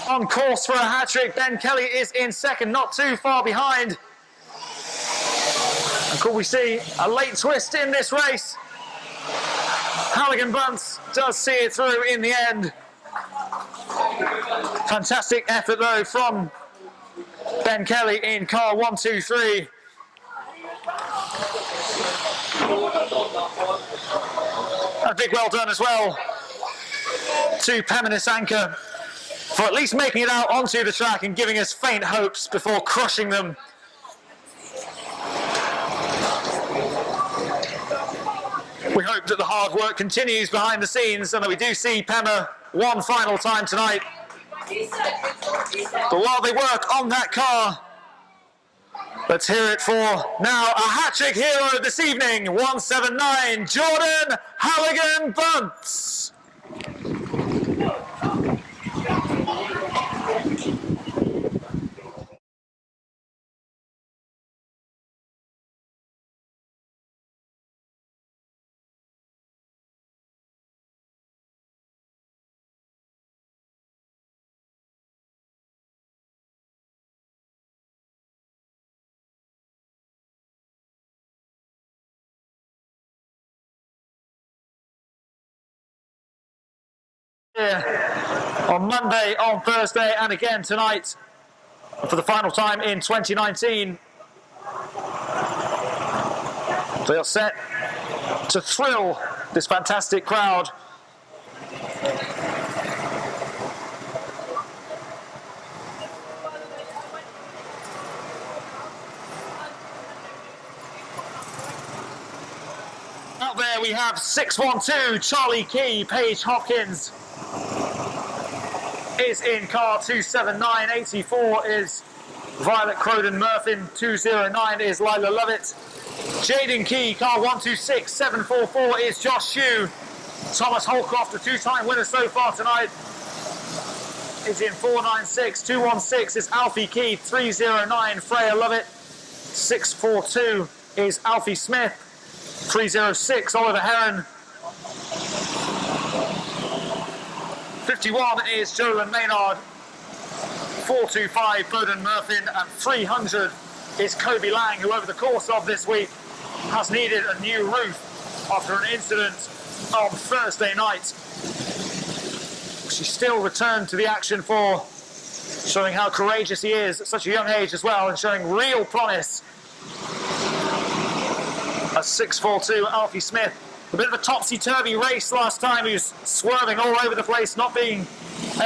on course for a hat-trick. Ben Kelly is in second, not too far behind. And could we see a late twist in this race? Halligan-Bunce does see it through in the end. Fantastic effort though from Ben Kelly in car 123. A big well done as well to Pemenis Anchor for at least making it out onto the track and giving us faint hopes before crushing them. We hope that the hard work continues behind the scenes and that we do see Pema one final time tonight. But while they work on that car, let's hear it for now a hat-trick hero this evening, 179 Jordan Halligan-Bunce. On Monday, on Thursday, and again tonight for the final time in 2019. They are set to thrill this fantastic crowd. Out there we have 612 Charlie Key, Paige Hopkins is in car 279, 84 is Violet Croden Murphin, 209 is Lila Lovett, Jaden Key, car 126, 744 is Josh Hugh, Thomas Holcroft, the 2-time winner so far tonight, is in 496, 216 is Alfie Key, 309 Freya Lovett, 642 is Alfie Smith, 306 Oliver Heron, 51 is Jolyn Maynard, 425 Bowden Murphin, and 300 is Coby Laing, who over the course of this week has needed a new roof after an incident on Thursday night. She still returned to the action for showing how courageous he is at such a young age as well, and showing real promise. As 642 Alfie Smith a bit of a topsy-turvy race last time. He was swerving all over the place, not being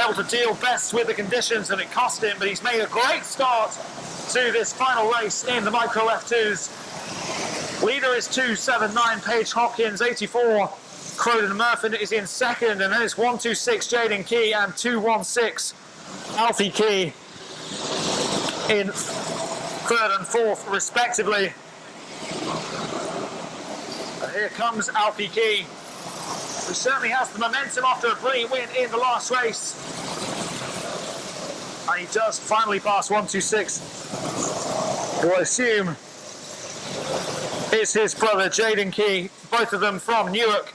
able to deal best with the conditions, and it cost him, but he's made a great start to this final race in the Micro F2s. Leader is 279 Paige Hopkins, 84 Croydon Murphy is in second, and then it's 126 Jaden Key and 216 Alfie Key in third and fourth respectively. And here comes Alfie Key, who certainly has the momentum after a brilliant win in the last race. And he does finally pass 126, who I assume is his brother Jaden Key, both of them from Newark,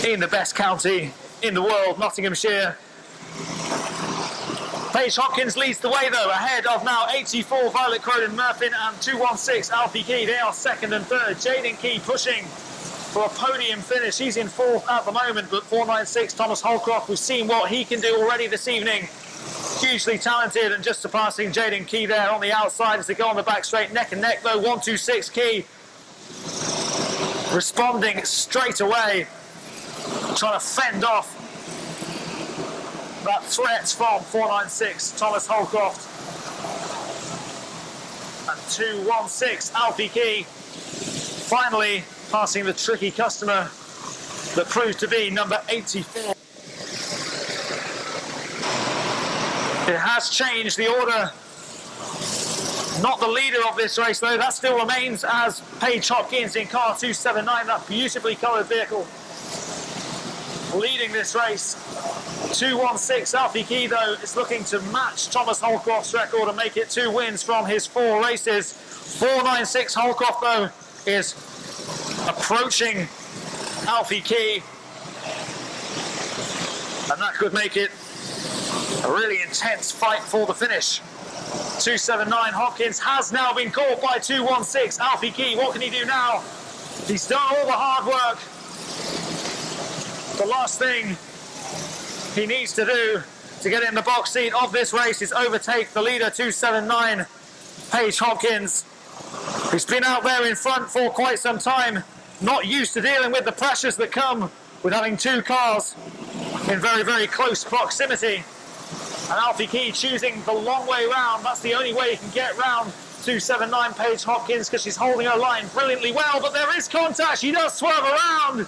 in the best county in the world, Nottinghamshire. Paige Hopkins leads the way though, ahead of now 84 Violet Croydon Murphy and 216 Alfie Key. They are second and third. Jaden Key pushing for a podium finish. He's in fourth at the moment, but 496 Thomas Holcroft, we've seen what he can do already this evening. Hugely talented, and just surpassing Jaden Key there on the outside as they go on the back straight, neck and neck though. 126 Key responding straight away, trying to fend off that threat from 496 Thomas Holcroft. And 216 Alfie Key finally passing the tricky customer that proved to be number 84. It has changed the order. Not the leader of this race though, that still remains as Paige Hopkins in car 279, that beautifully coloured vehicle, leading this race. 216 Alfie Key though is looking to match Thomas Holcroft's record and make it 2 wins from his 4 races. 496 Holcroft though is approaching Alfie Key, and that could make it a really intense fight for the finish. 279 Hopkins has now been caught by 216 Alfie Key. What can he do now? He's done all the hard work. The last thing he needs to do to get in the box seat of this race is overtake the leader 279 Paige Hopkins, who's been out there in front for quite some time, not used to dealing with the pressures that come with having 2 cars in very, very close proximity. And Alfie Key choosing the long way round. That's the only way he can get round 279 Paige Hopkins, because she's holding her line brilliantly well. But there is contact. She does swerve around.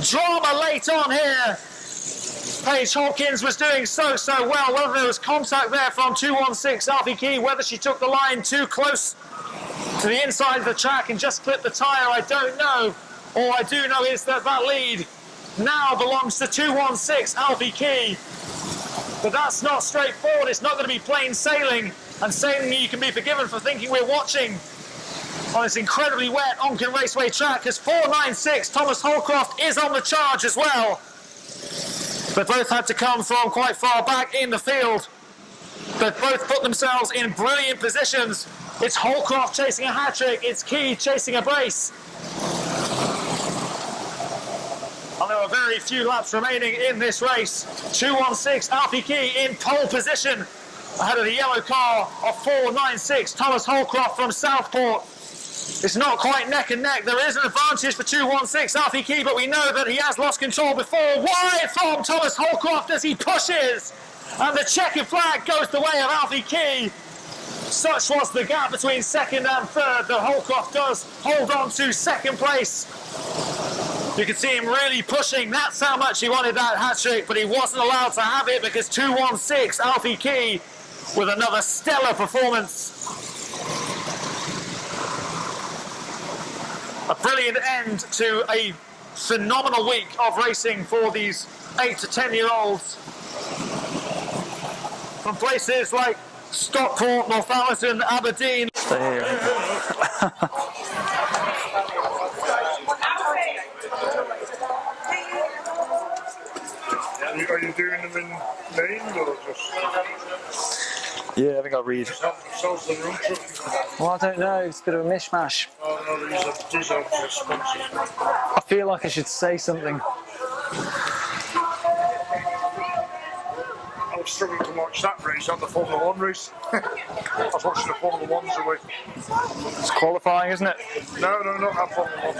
Drama late on here. Paige Hopkins was doing so well. Whether there was contact there from 216 Alfie Key, whether she took the line too close to the inside of the track and just clipped the tyre, I don't know. All I do know is that that lead now belongs to 216 Alfie Key. But that's not straightforward. It's not going to be plain sailing, and sailing you can be forgiven for thinking we're watching on this incredibly wet Onchan Raceway track, because 496 Thomas Holcroft is on the charge as well. They both had to come from quite far back in the field. They've both put themselves in brilliant positions. It's Holcroft chasing a hat-trick, it's Key chasing a brace. And there are very few laps remaining in this race. 216 Alfie Key in pole position ahead of the yellow car of 496 Thomas Holcroft from Southport. It's not quite neck and neck. There is an advantage for 216 Alfie Key, but we know that he has lost control before. Wide from Thomas Holcroft as he pushes, and the checkered flag goes the way of Alfie Key. Such was the gap between second and third that Holcroft does hold on to second place. You can see him really pushing. That's how much he wanted that hat-trick, but he wasn't allowed to have it because 216 Alfie Key with another stellar performance. A brilliant end to a phenomenal week of racing for these 8 to 10-year-olds from places like Stockport, Northallerton, Aberdeen. Stay here. Are you doing them in named or just? Yeah, I think I'll read. Well, I don't know, it's a bit of a mishmash. Oh no, these are sponsors. I feel like I should say something. I was struggling to watch that race and the Formula 1 race. I was watching the Formula 1s away. It's qualifying, isn't it? No, not that Formula 1.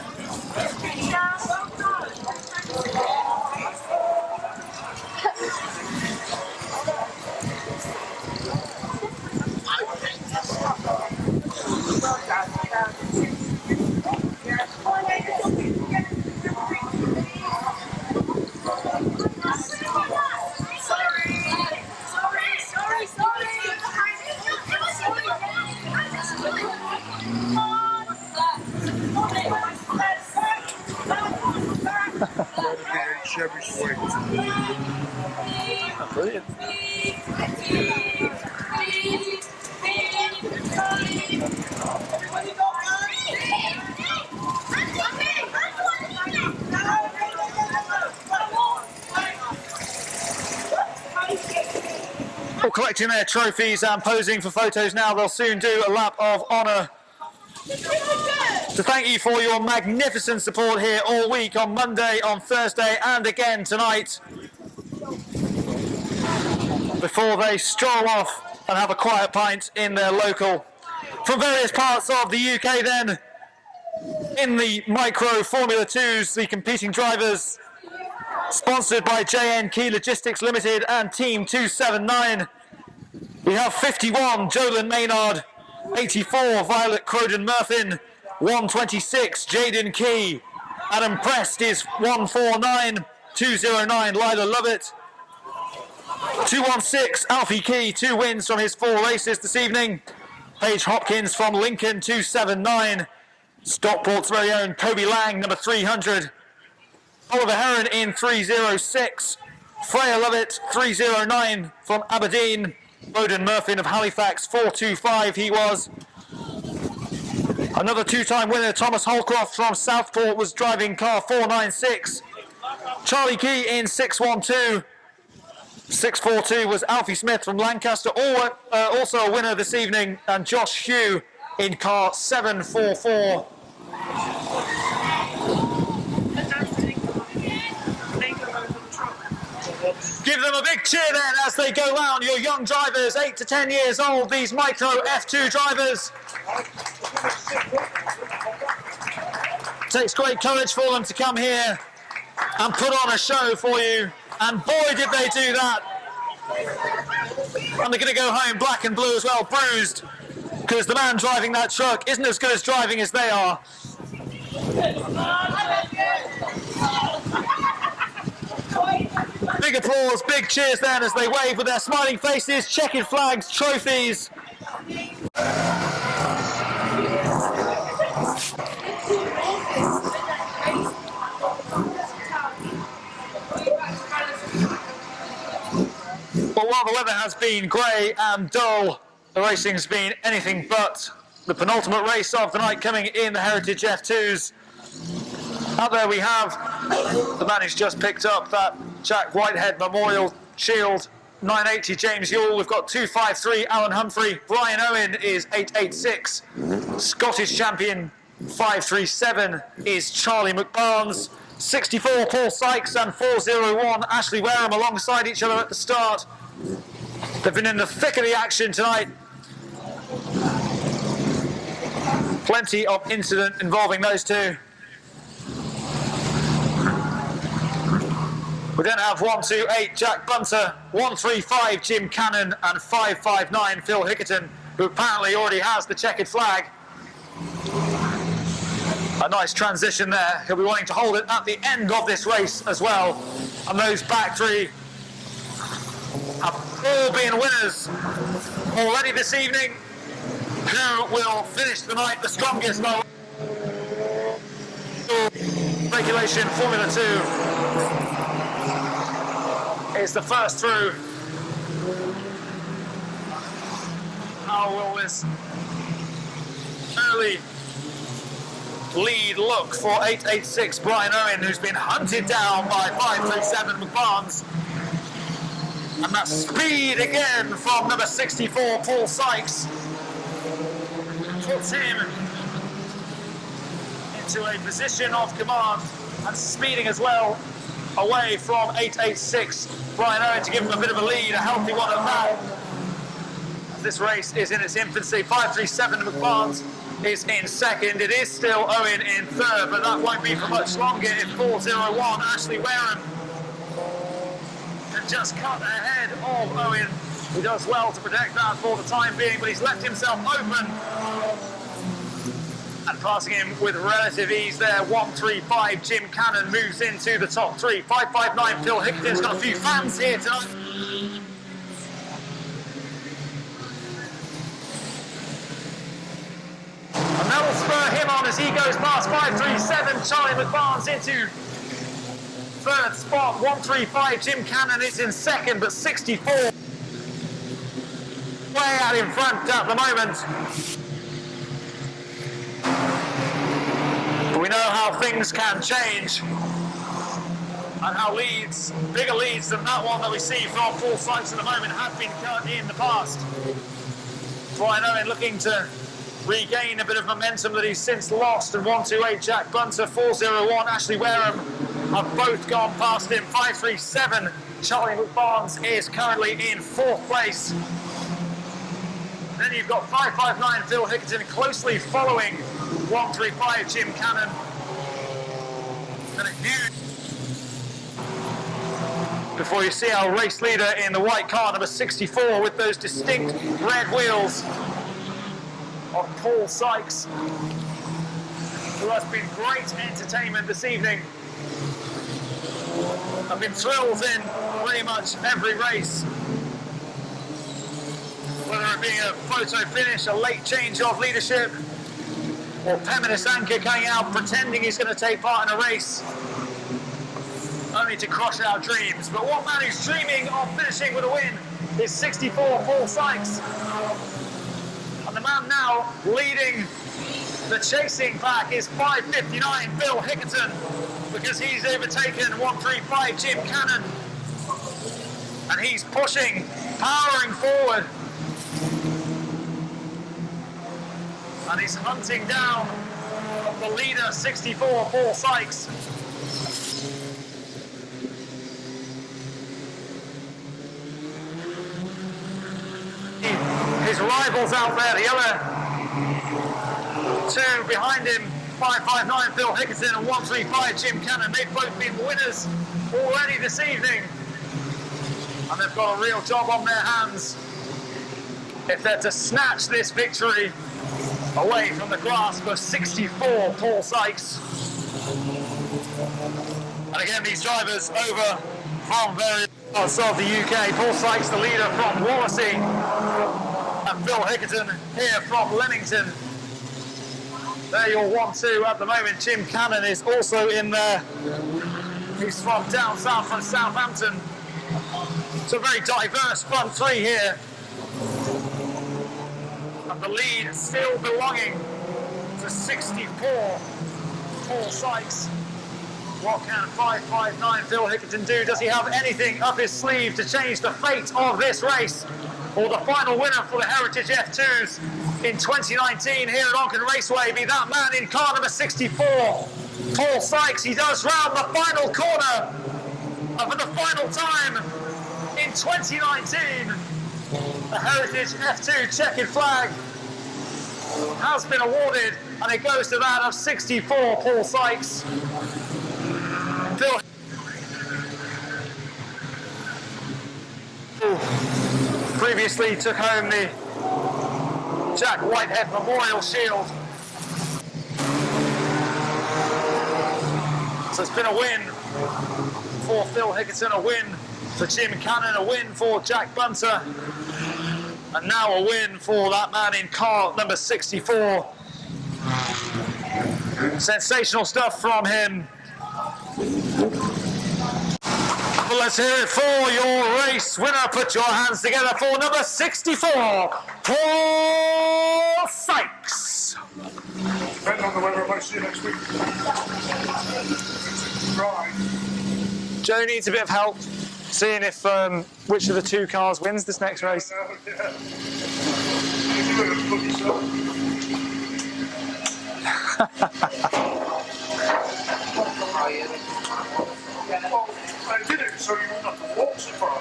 Chevy's weight. Oh, brilliant. All collecting their trophies and posing for photos now. They'll soon do a lap of honour. To thank you for your magnificent support here all week, on Monday, on Thursday and again tonight, before they stroll off and have a quiet pint in their local. From various parts of the UK then, in the micro Formula 2s, the competing drivers, sponsored by JN Key Logistics Limited and Team 279. We have 51, Jolyn Maynard, 84, Violet Croden-Murphin, 126, Jaden Key, Adam Prest is 149, 209, Lila Lovett, 216, Alfie Key, 2 wins from his 4 races this evening, Paige Hopkins from Lincoln, 279, Stockport's very own Coby Laing, number 300, Oliver Heron in 306, Freya Lovett 309 from Aberdeen, Roden Murphin of Halifax 425 he was. Another 2-time winner, Thomas Holcroft from Southport, was driving car 496. Charlie Key in 612. 642 was Alfie Smith from Lancaster, also a winner this evening, and Josh Hugh in car 744. Give them a big cheer then as they go round, your young drivers, 8 to 10 years old, these micro F2 drivers. It takes great courage for them to come here and put on a show for you, and boy did they do that. And they're going to go home black and blue as well, bruised, because the man driving that truck isn't as good as driving as they are. Big applause, big cheers then as they wave with their smiling faces, checkered flags, trophies. Well, while the weather has been grey and dull, the racing's been anything but. The penultimate race of the night coming in the Heritage F2s. Out there we have the man who's just picked up that Jack Whitehead Memorial Shield, 980 James Yule. We've got 253 Alan Humphrey. Brian Owen is 886. Scottish champion 537 is Charlie McBarnes. 64 Paul Sykes and 401 Ashley Wareham alongside each other at the start. They've been in the thick of the action tonight. Plenty of incident involving those two. We then have 128 Jack Bunter, 135 Jim Cannon and 559 Phil Hickerton, who apparently already has the checkered flag. A nice transition there. He'll be wanting to hold it at the end of this race as well. And those back three have all been winners already this evening. Who will finish the night the strongest? Regulation Formula 2 is the first through. How will this early lead look for 886 Brian Owen, who's been hunted down by 537 McBarnes? And that speed again from number 64 Paul Sykes puts him into a position of command and speeding as well away from 886 Brian Owen to give him a bit of a lead, a healthy one at that. This race is in its infancy. 537 McBarnes is in second. It is still Owen in third, but that won't be for much longer if 401 Ashley Wareham can just cut ahead of Owen. He does well to protect that for the time being, but he's left himself open and passing him with relative ease there. 135 Jim Cannon moves into the top three. 559 Phil Hickerton's got a few fans here tonight. And that will spur him on as he goes past 537 Charlie McBarnes into third spot. 135 Jim Cannon is in second, but 64 way out in front at the moment. But we know how things can change, and how leads, bigger leads than that one that we see from Paul Sykes at the moment, have been cut in the past. Brian Owen looking to regain a bit of momentum that he's since lost, and 128 Jack Bunter, 401 Ashley Wareham have both gone past him. 537 Charlie McBarnes is currently in fourth place. Then you've got 559 Phil Hickerton closely following 135 Jim Cannon. And a huge before you see our race leader in the white car, number 64, with those distinct red wheels of Paul Sykes, who has been great entertainment this evening. I've been thrilled in pretty much every race, whether it be a photo finish, a late change of leadership, or Peminist Anchor coming out pretending he's going to take part in a race, only to crush our dreams. But one man who's dreaming of finishing with a win is 64 Paul Sykes. And the man now leading the chasing pack is 559 Phil Hickerton, because he's overtaken 135 Jim Cannon. And he's pushing, powering forward. And he's hunting down the leader, 64 Paul Sykes. His rivals out there, the other two behind him, 559 Phil Hickerton and 135 Jim Cannon, they've both been winners already this evening, and they've got a real job on their hands if they're to snatch this victory away from the grasp of 64 Paul Sykes. And again, these drivers over from various parts of the UK. Paul Sykes, the leader from Wallasey, and Phil Hickerton here from Leamington. They're your 1-2 at the moment. Jim Cannon is also in there. He's from down south, from Southampton. It's a very diverse front three here. And the lead still belonging to 64 Paul Sykes. What can 559 Phil Hickerton do? Does he have anything up his sleeve to change the fate of this race? Or the final winner for the Heritage F2s in 2019 here at Onchan Raceway be that man in car number 64, Paul Sykes. He does round the final corner, and for the final time in 2019, the Heritage F2 checkered flag has been awarded, and it goes to that of 64 Paul Sykes. Phil previously took home the Jack Whitehead Memorial Shield. So it's been a win for Phil Hickerton, a win for Jim Cannon, a win for Jack Bunter, and now a win for that man in car number 64. Sensational stuff from him. Well, let's hear it for your race winner. Put your hands together for number 64, Paul Sykes. Depending on the weather, I might see you next week. Right. Joe needs a bit of help seeing if which of the two cars wins this next race. Yeah. I did it so you wouldn't have to walk so far.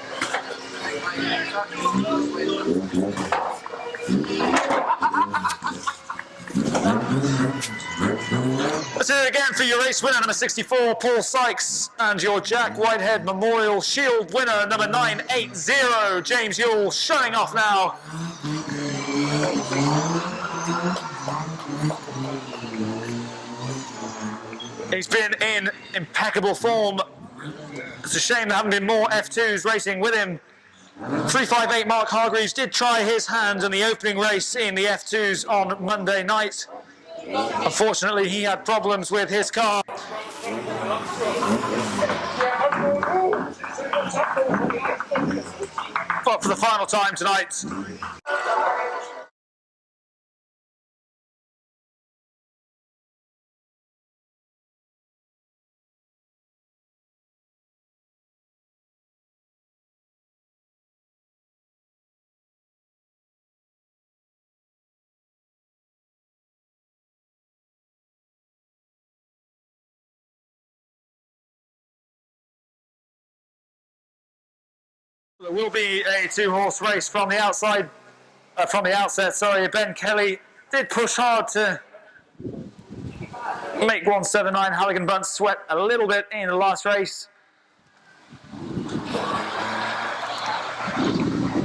Let's hear it again for your race winner, number 64, Paul Sykes, and your Jack Whitehead Memorial Shield winner, number 980, James Yule, showing off now. He's been in impeccable form. It's a shame there haven't been more F2s racing with him. 358 Mark Hargreaves did try his hand in the opening race in the F2s on Monday night. Unfortunately, he had problems with his car. for the final time tonight. There will be a two-horse race from the outside, from the outset. Sorry, Ben Kelly did push hard to make 179 Halligan Bunce sweat a little bit in the last race,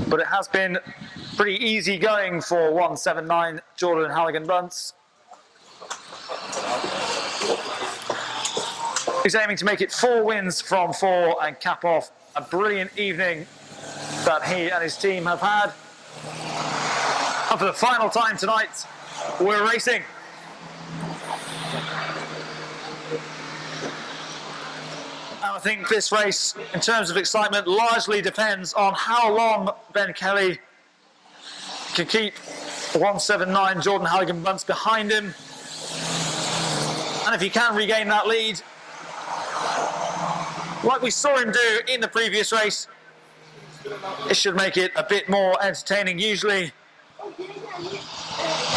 but it has been pretty easy going for 179 Jordan Halligan Bunce. He's aiming to make it 4 wins from 4 and cap off a brilliant evening that he and his team have had. And for the final time tonight, we're racing. And I think this race, in terms of excitement, largely depends on how long Ben Kelly can keep 179 Jordan Halligan Bunce behind him. And if he can regain that lead, like we saw him do in the previous race, it should make it a bit more entertaining. Usually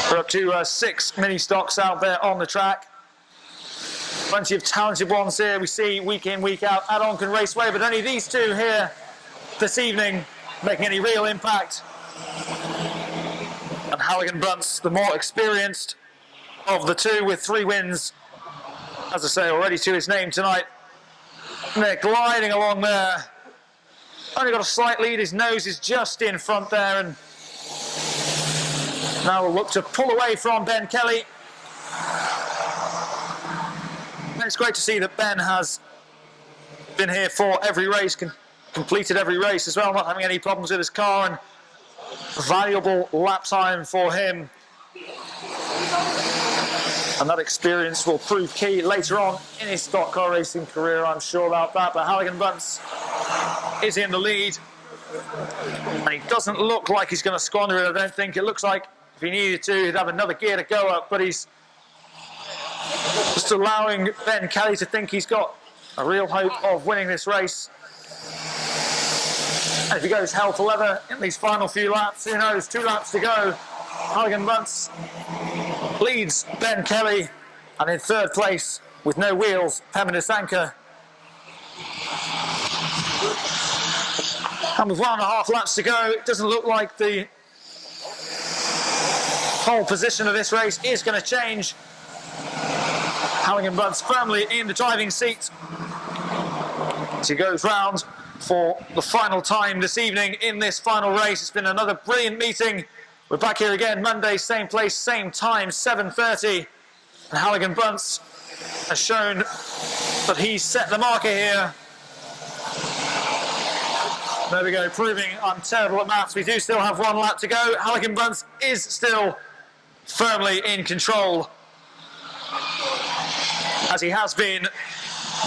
we're up to 6 mini stocks out there on the track. Plenty of talented ones here we see week in, week out at Onchan Raceway, but only these two here this evening making any real impact. And Halligan Bunce, the more experienced of the two, with 3 wins, as I say, already to his name tonight. And they're gliding along there. Only got a slight lead, his nose is just in front there, and now we'll look to pull away from Ben Kelly. And it's great to see that Ben has been here for every race, completed every race as well, not having any problems with his car, and valuable lap time for him. And that experience will prove key later on in his stock car racing career, I'm sure about that. But Halligan Bunce is in the lead, and he doesn't look like he's going to squander it, I don't think. It looks like if he needed to, he'd have another gear to go up, but he's just allowing Ben Kelly to think he's got a real hope of winning this race. And if he goes hell for leather in these final few laps, who knows, 2 laps to go. Halligan Bunce leads Ben Kelly, and in 3rd place, with no wheels, Feminist Anchor. And with 1.5 laps to go, it doesn't look like the whole position of this race is going to change. Halligan Bunce firmly in the driving seat as he goes round for the final time this evening in this final race. It's been another brilliant meeting. We're back here again Monday, same place, same time, 7:30. And Halligan Bunce has shown that he's set the marker here. There we go, proving I'm terrible at maths. We do still have 1 lap to go. Halligan Bunce is still firmly in control, as he has been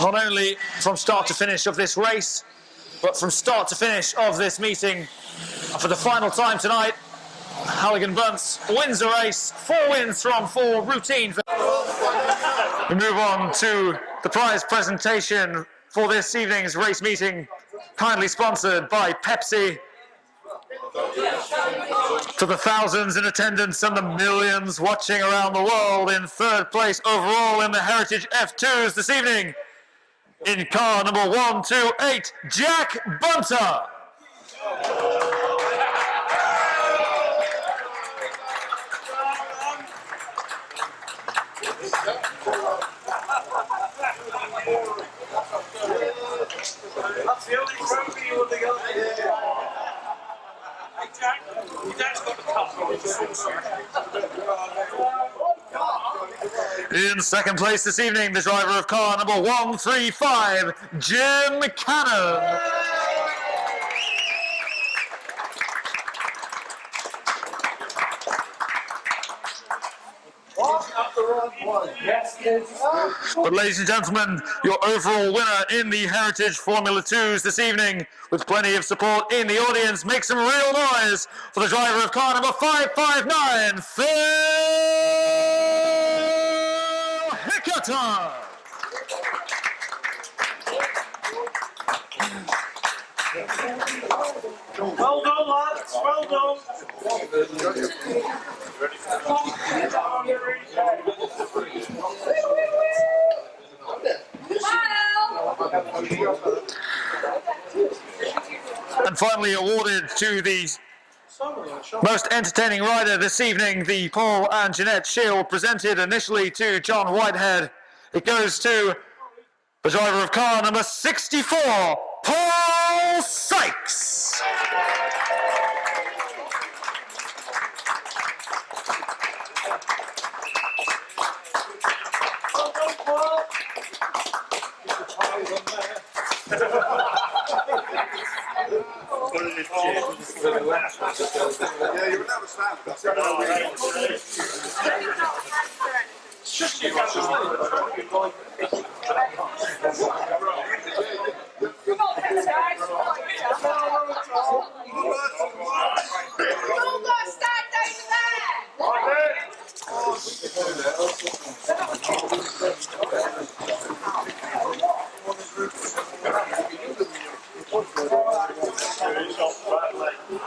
not only from start to finish of this race, but from start to finish of this meeting. And for the final time tonight, Halligan Bunce wins the race. 4 wins from 4, routine. We move on to the prize presentation for this evening's race meeting, kindly sponsored by Pepsi. To the thousands in attendance and the millions watching around the world, in 3rd place overall in the Heritage F2s this evening, in car number 128, Jack Bunter. That's the only trophy you would have got. Hey Jack, your dad's got the cup. In 2nd place this evening, the driver of car number 135, Jim Cannon. But ladies and gentlemen, your overall winner in the Heritage Formula 2s this evening, with plenty of support in the audience, make some real noise for the driver of car number 559, Phil Hickerton. Well done, lads. Well done. And finally awarded to the most entertaining rider this evening, the Paul and Jeanette Shield, presented initially to John Whitehead. It goes to the driver of car number 64, Paul Sykes.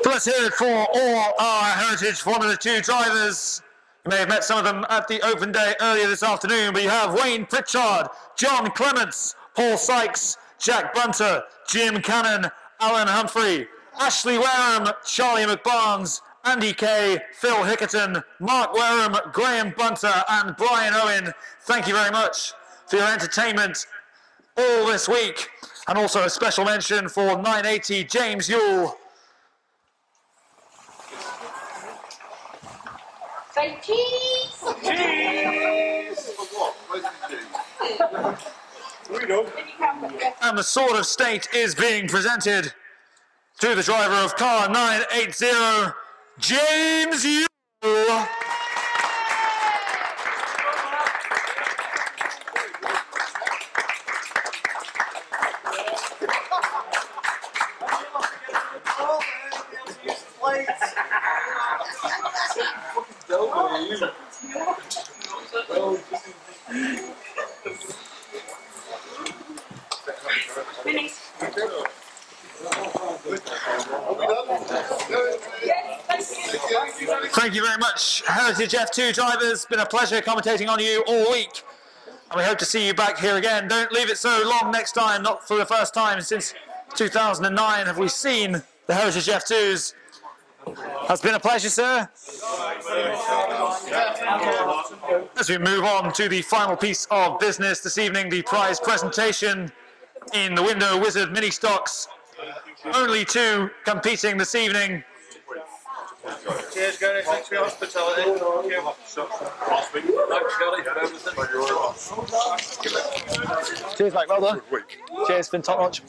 Let's hear it for all our Heritage Formula 2 drivers. You may have met some of them at the open day earlier this afternoon, but you have Wayne Pritchard, John Clements, Paul Sykes, Jack Bunter, Jim Cannon, Alan Humphrey, Ashley Wareham, Charlie McBarnes, Andy Kay, Phil Hickerton, Mark Wareham, Graham Bunter, and Brian Owen. Thank you very much for your entertainment all this week. And also a special mention for 980 James Yule. Say cheese! Cheese! And the Sword of State is being presented to the driver of car 980, James Yule. Thank you very much, Heritage F2 drivers. Been a pleasure commentating on you all week. And we hope to see you back here again. Don't leave it so long next time. Not for the first time since 2009 have we seen the Heritage F2s. Has been a pleasure, sir. As we move on to the final piece of business this evening, the prize presentation in the Window Wizard mini stocks. Only two competing this evening. Cheers, Gary. Thanks for your hospitality. Thank you. Thanks, Cheers, mate. Well done. Cheers, been top notch.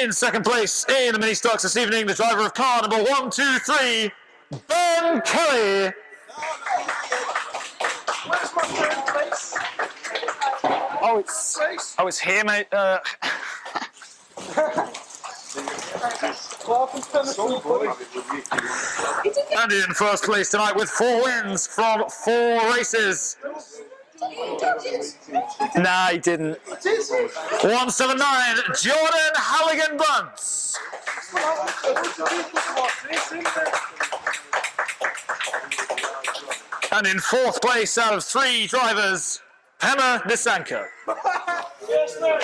In second place in the mini stocks this evening, the driver of car number 123, Ben Kelly. Where's my third place? Oh, it's here, mate. And in first place tonight with 4 wins from 4 races. Nah, he didn't. 179, Jordan Halligan Bunce. And in 4th place out of 3 drivers, Pema Nisanka. Yes, sir.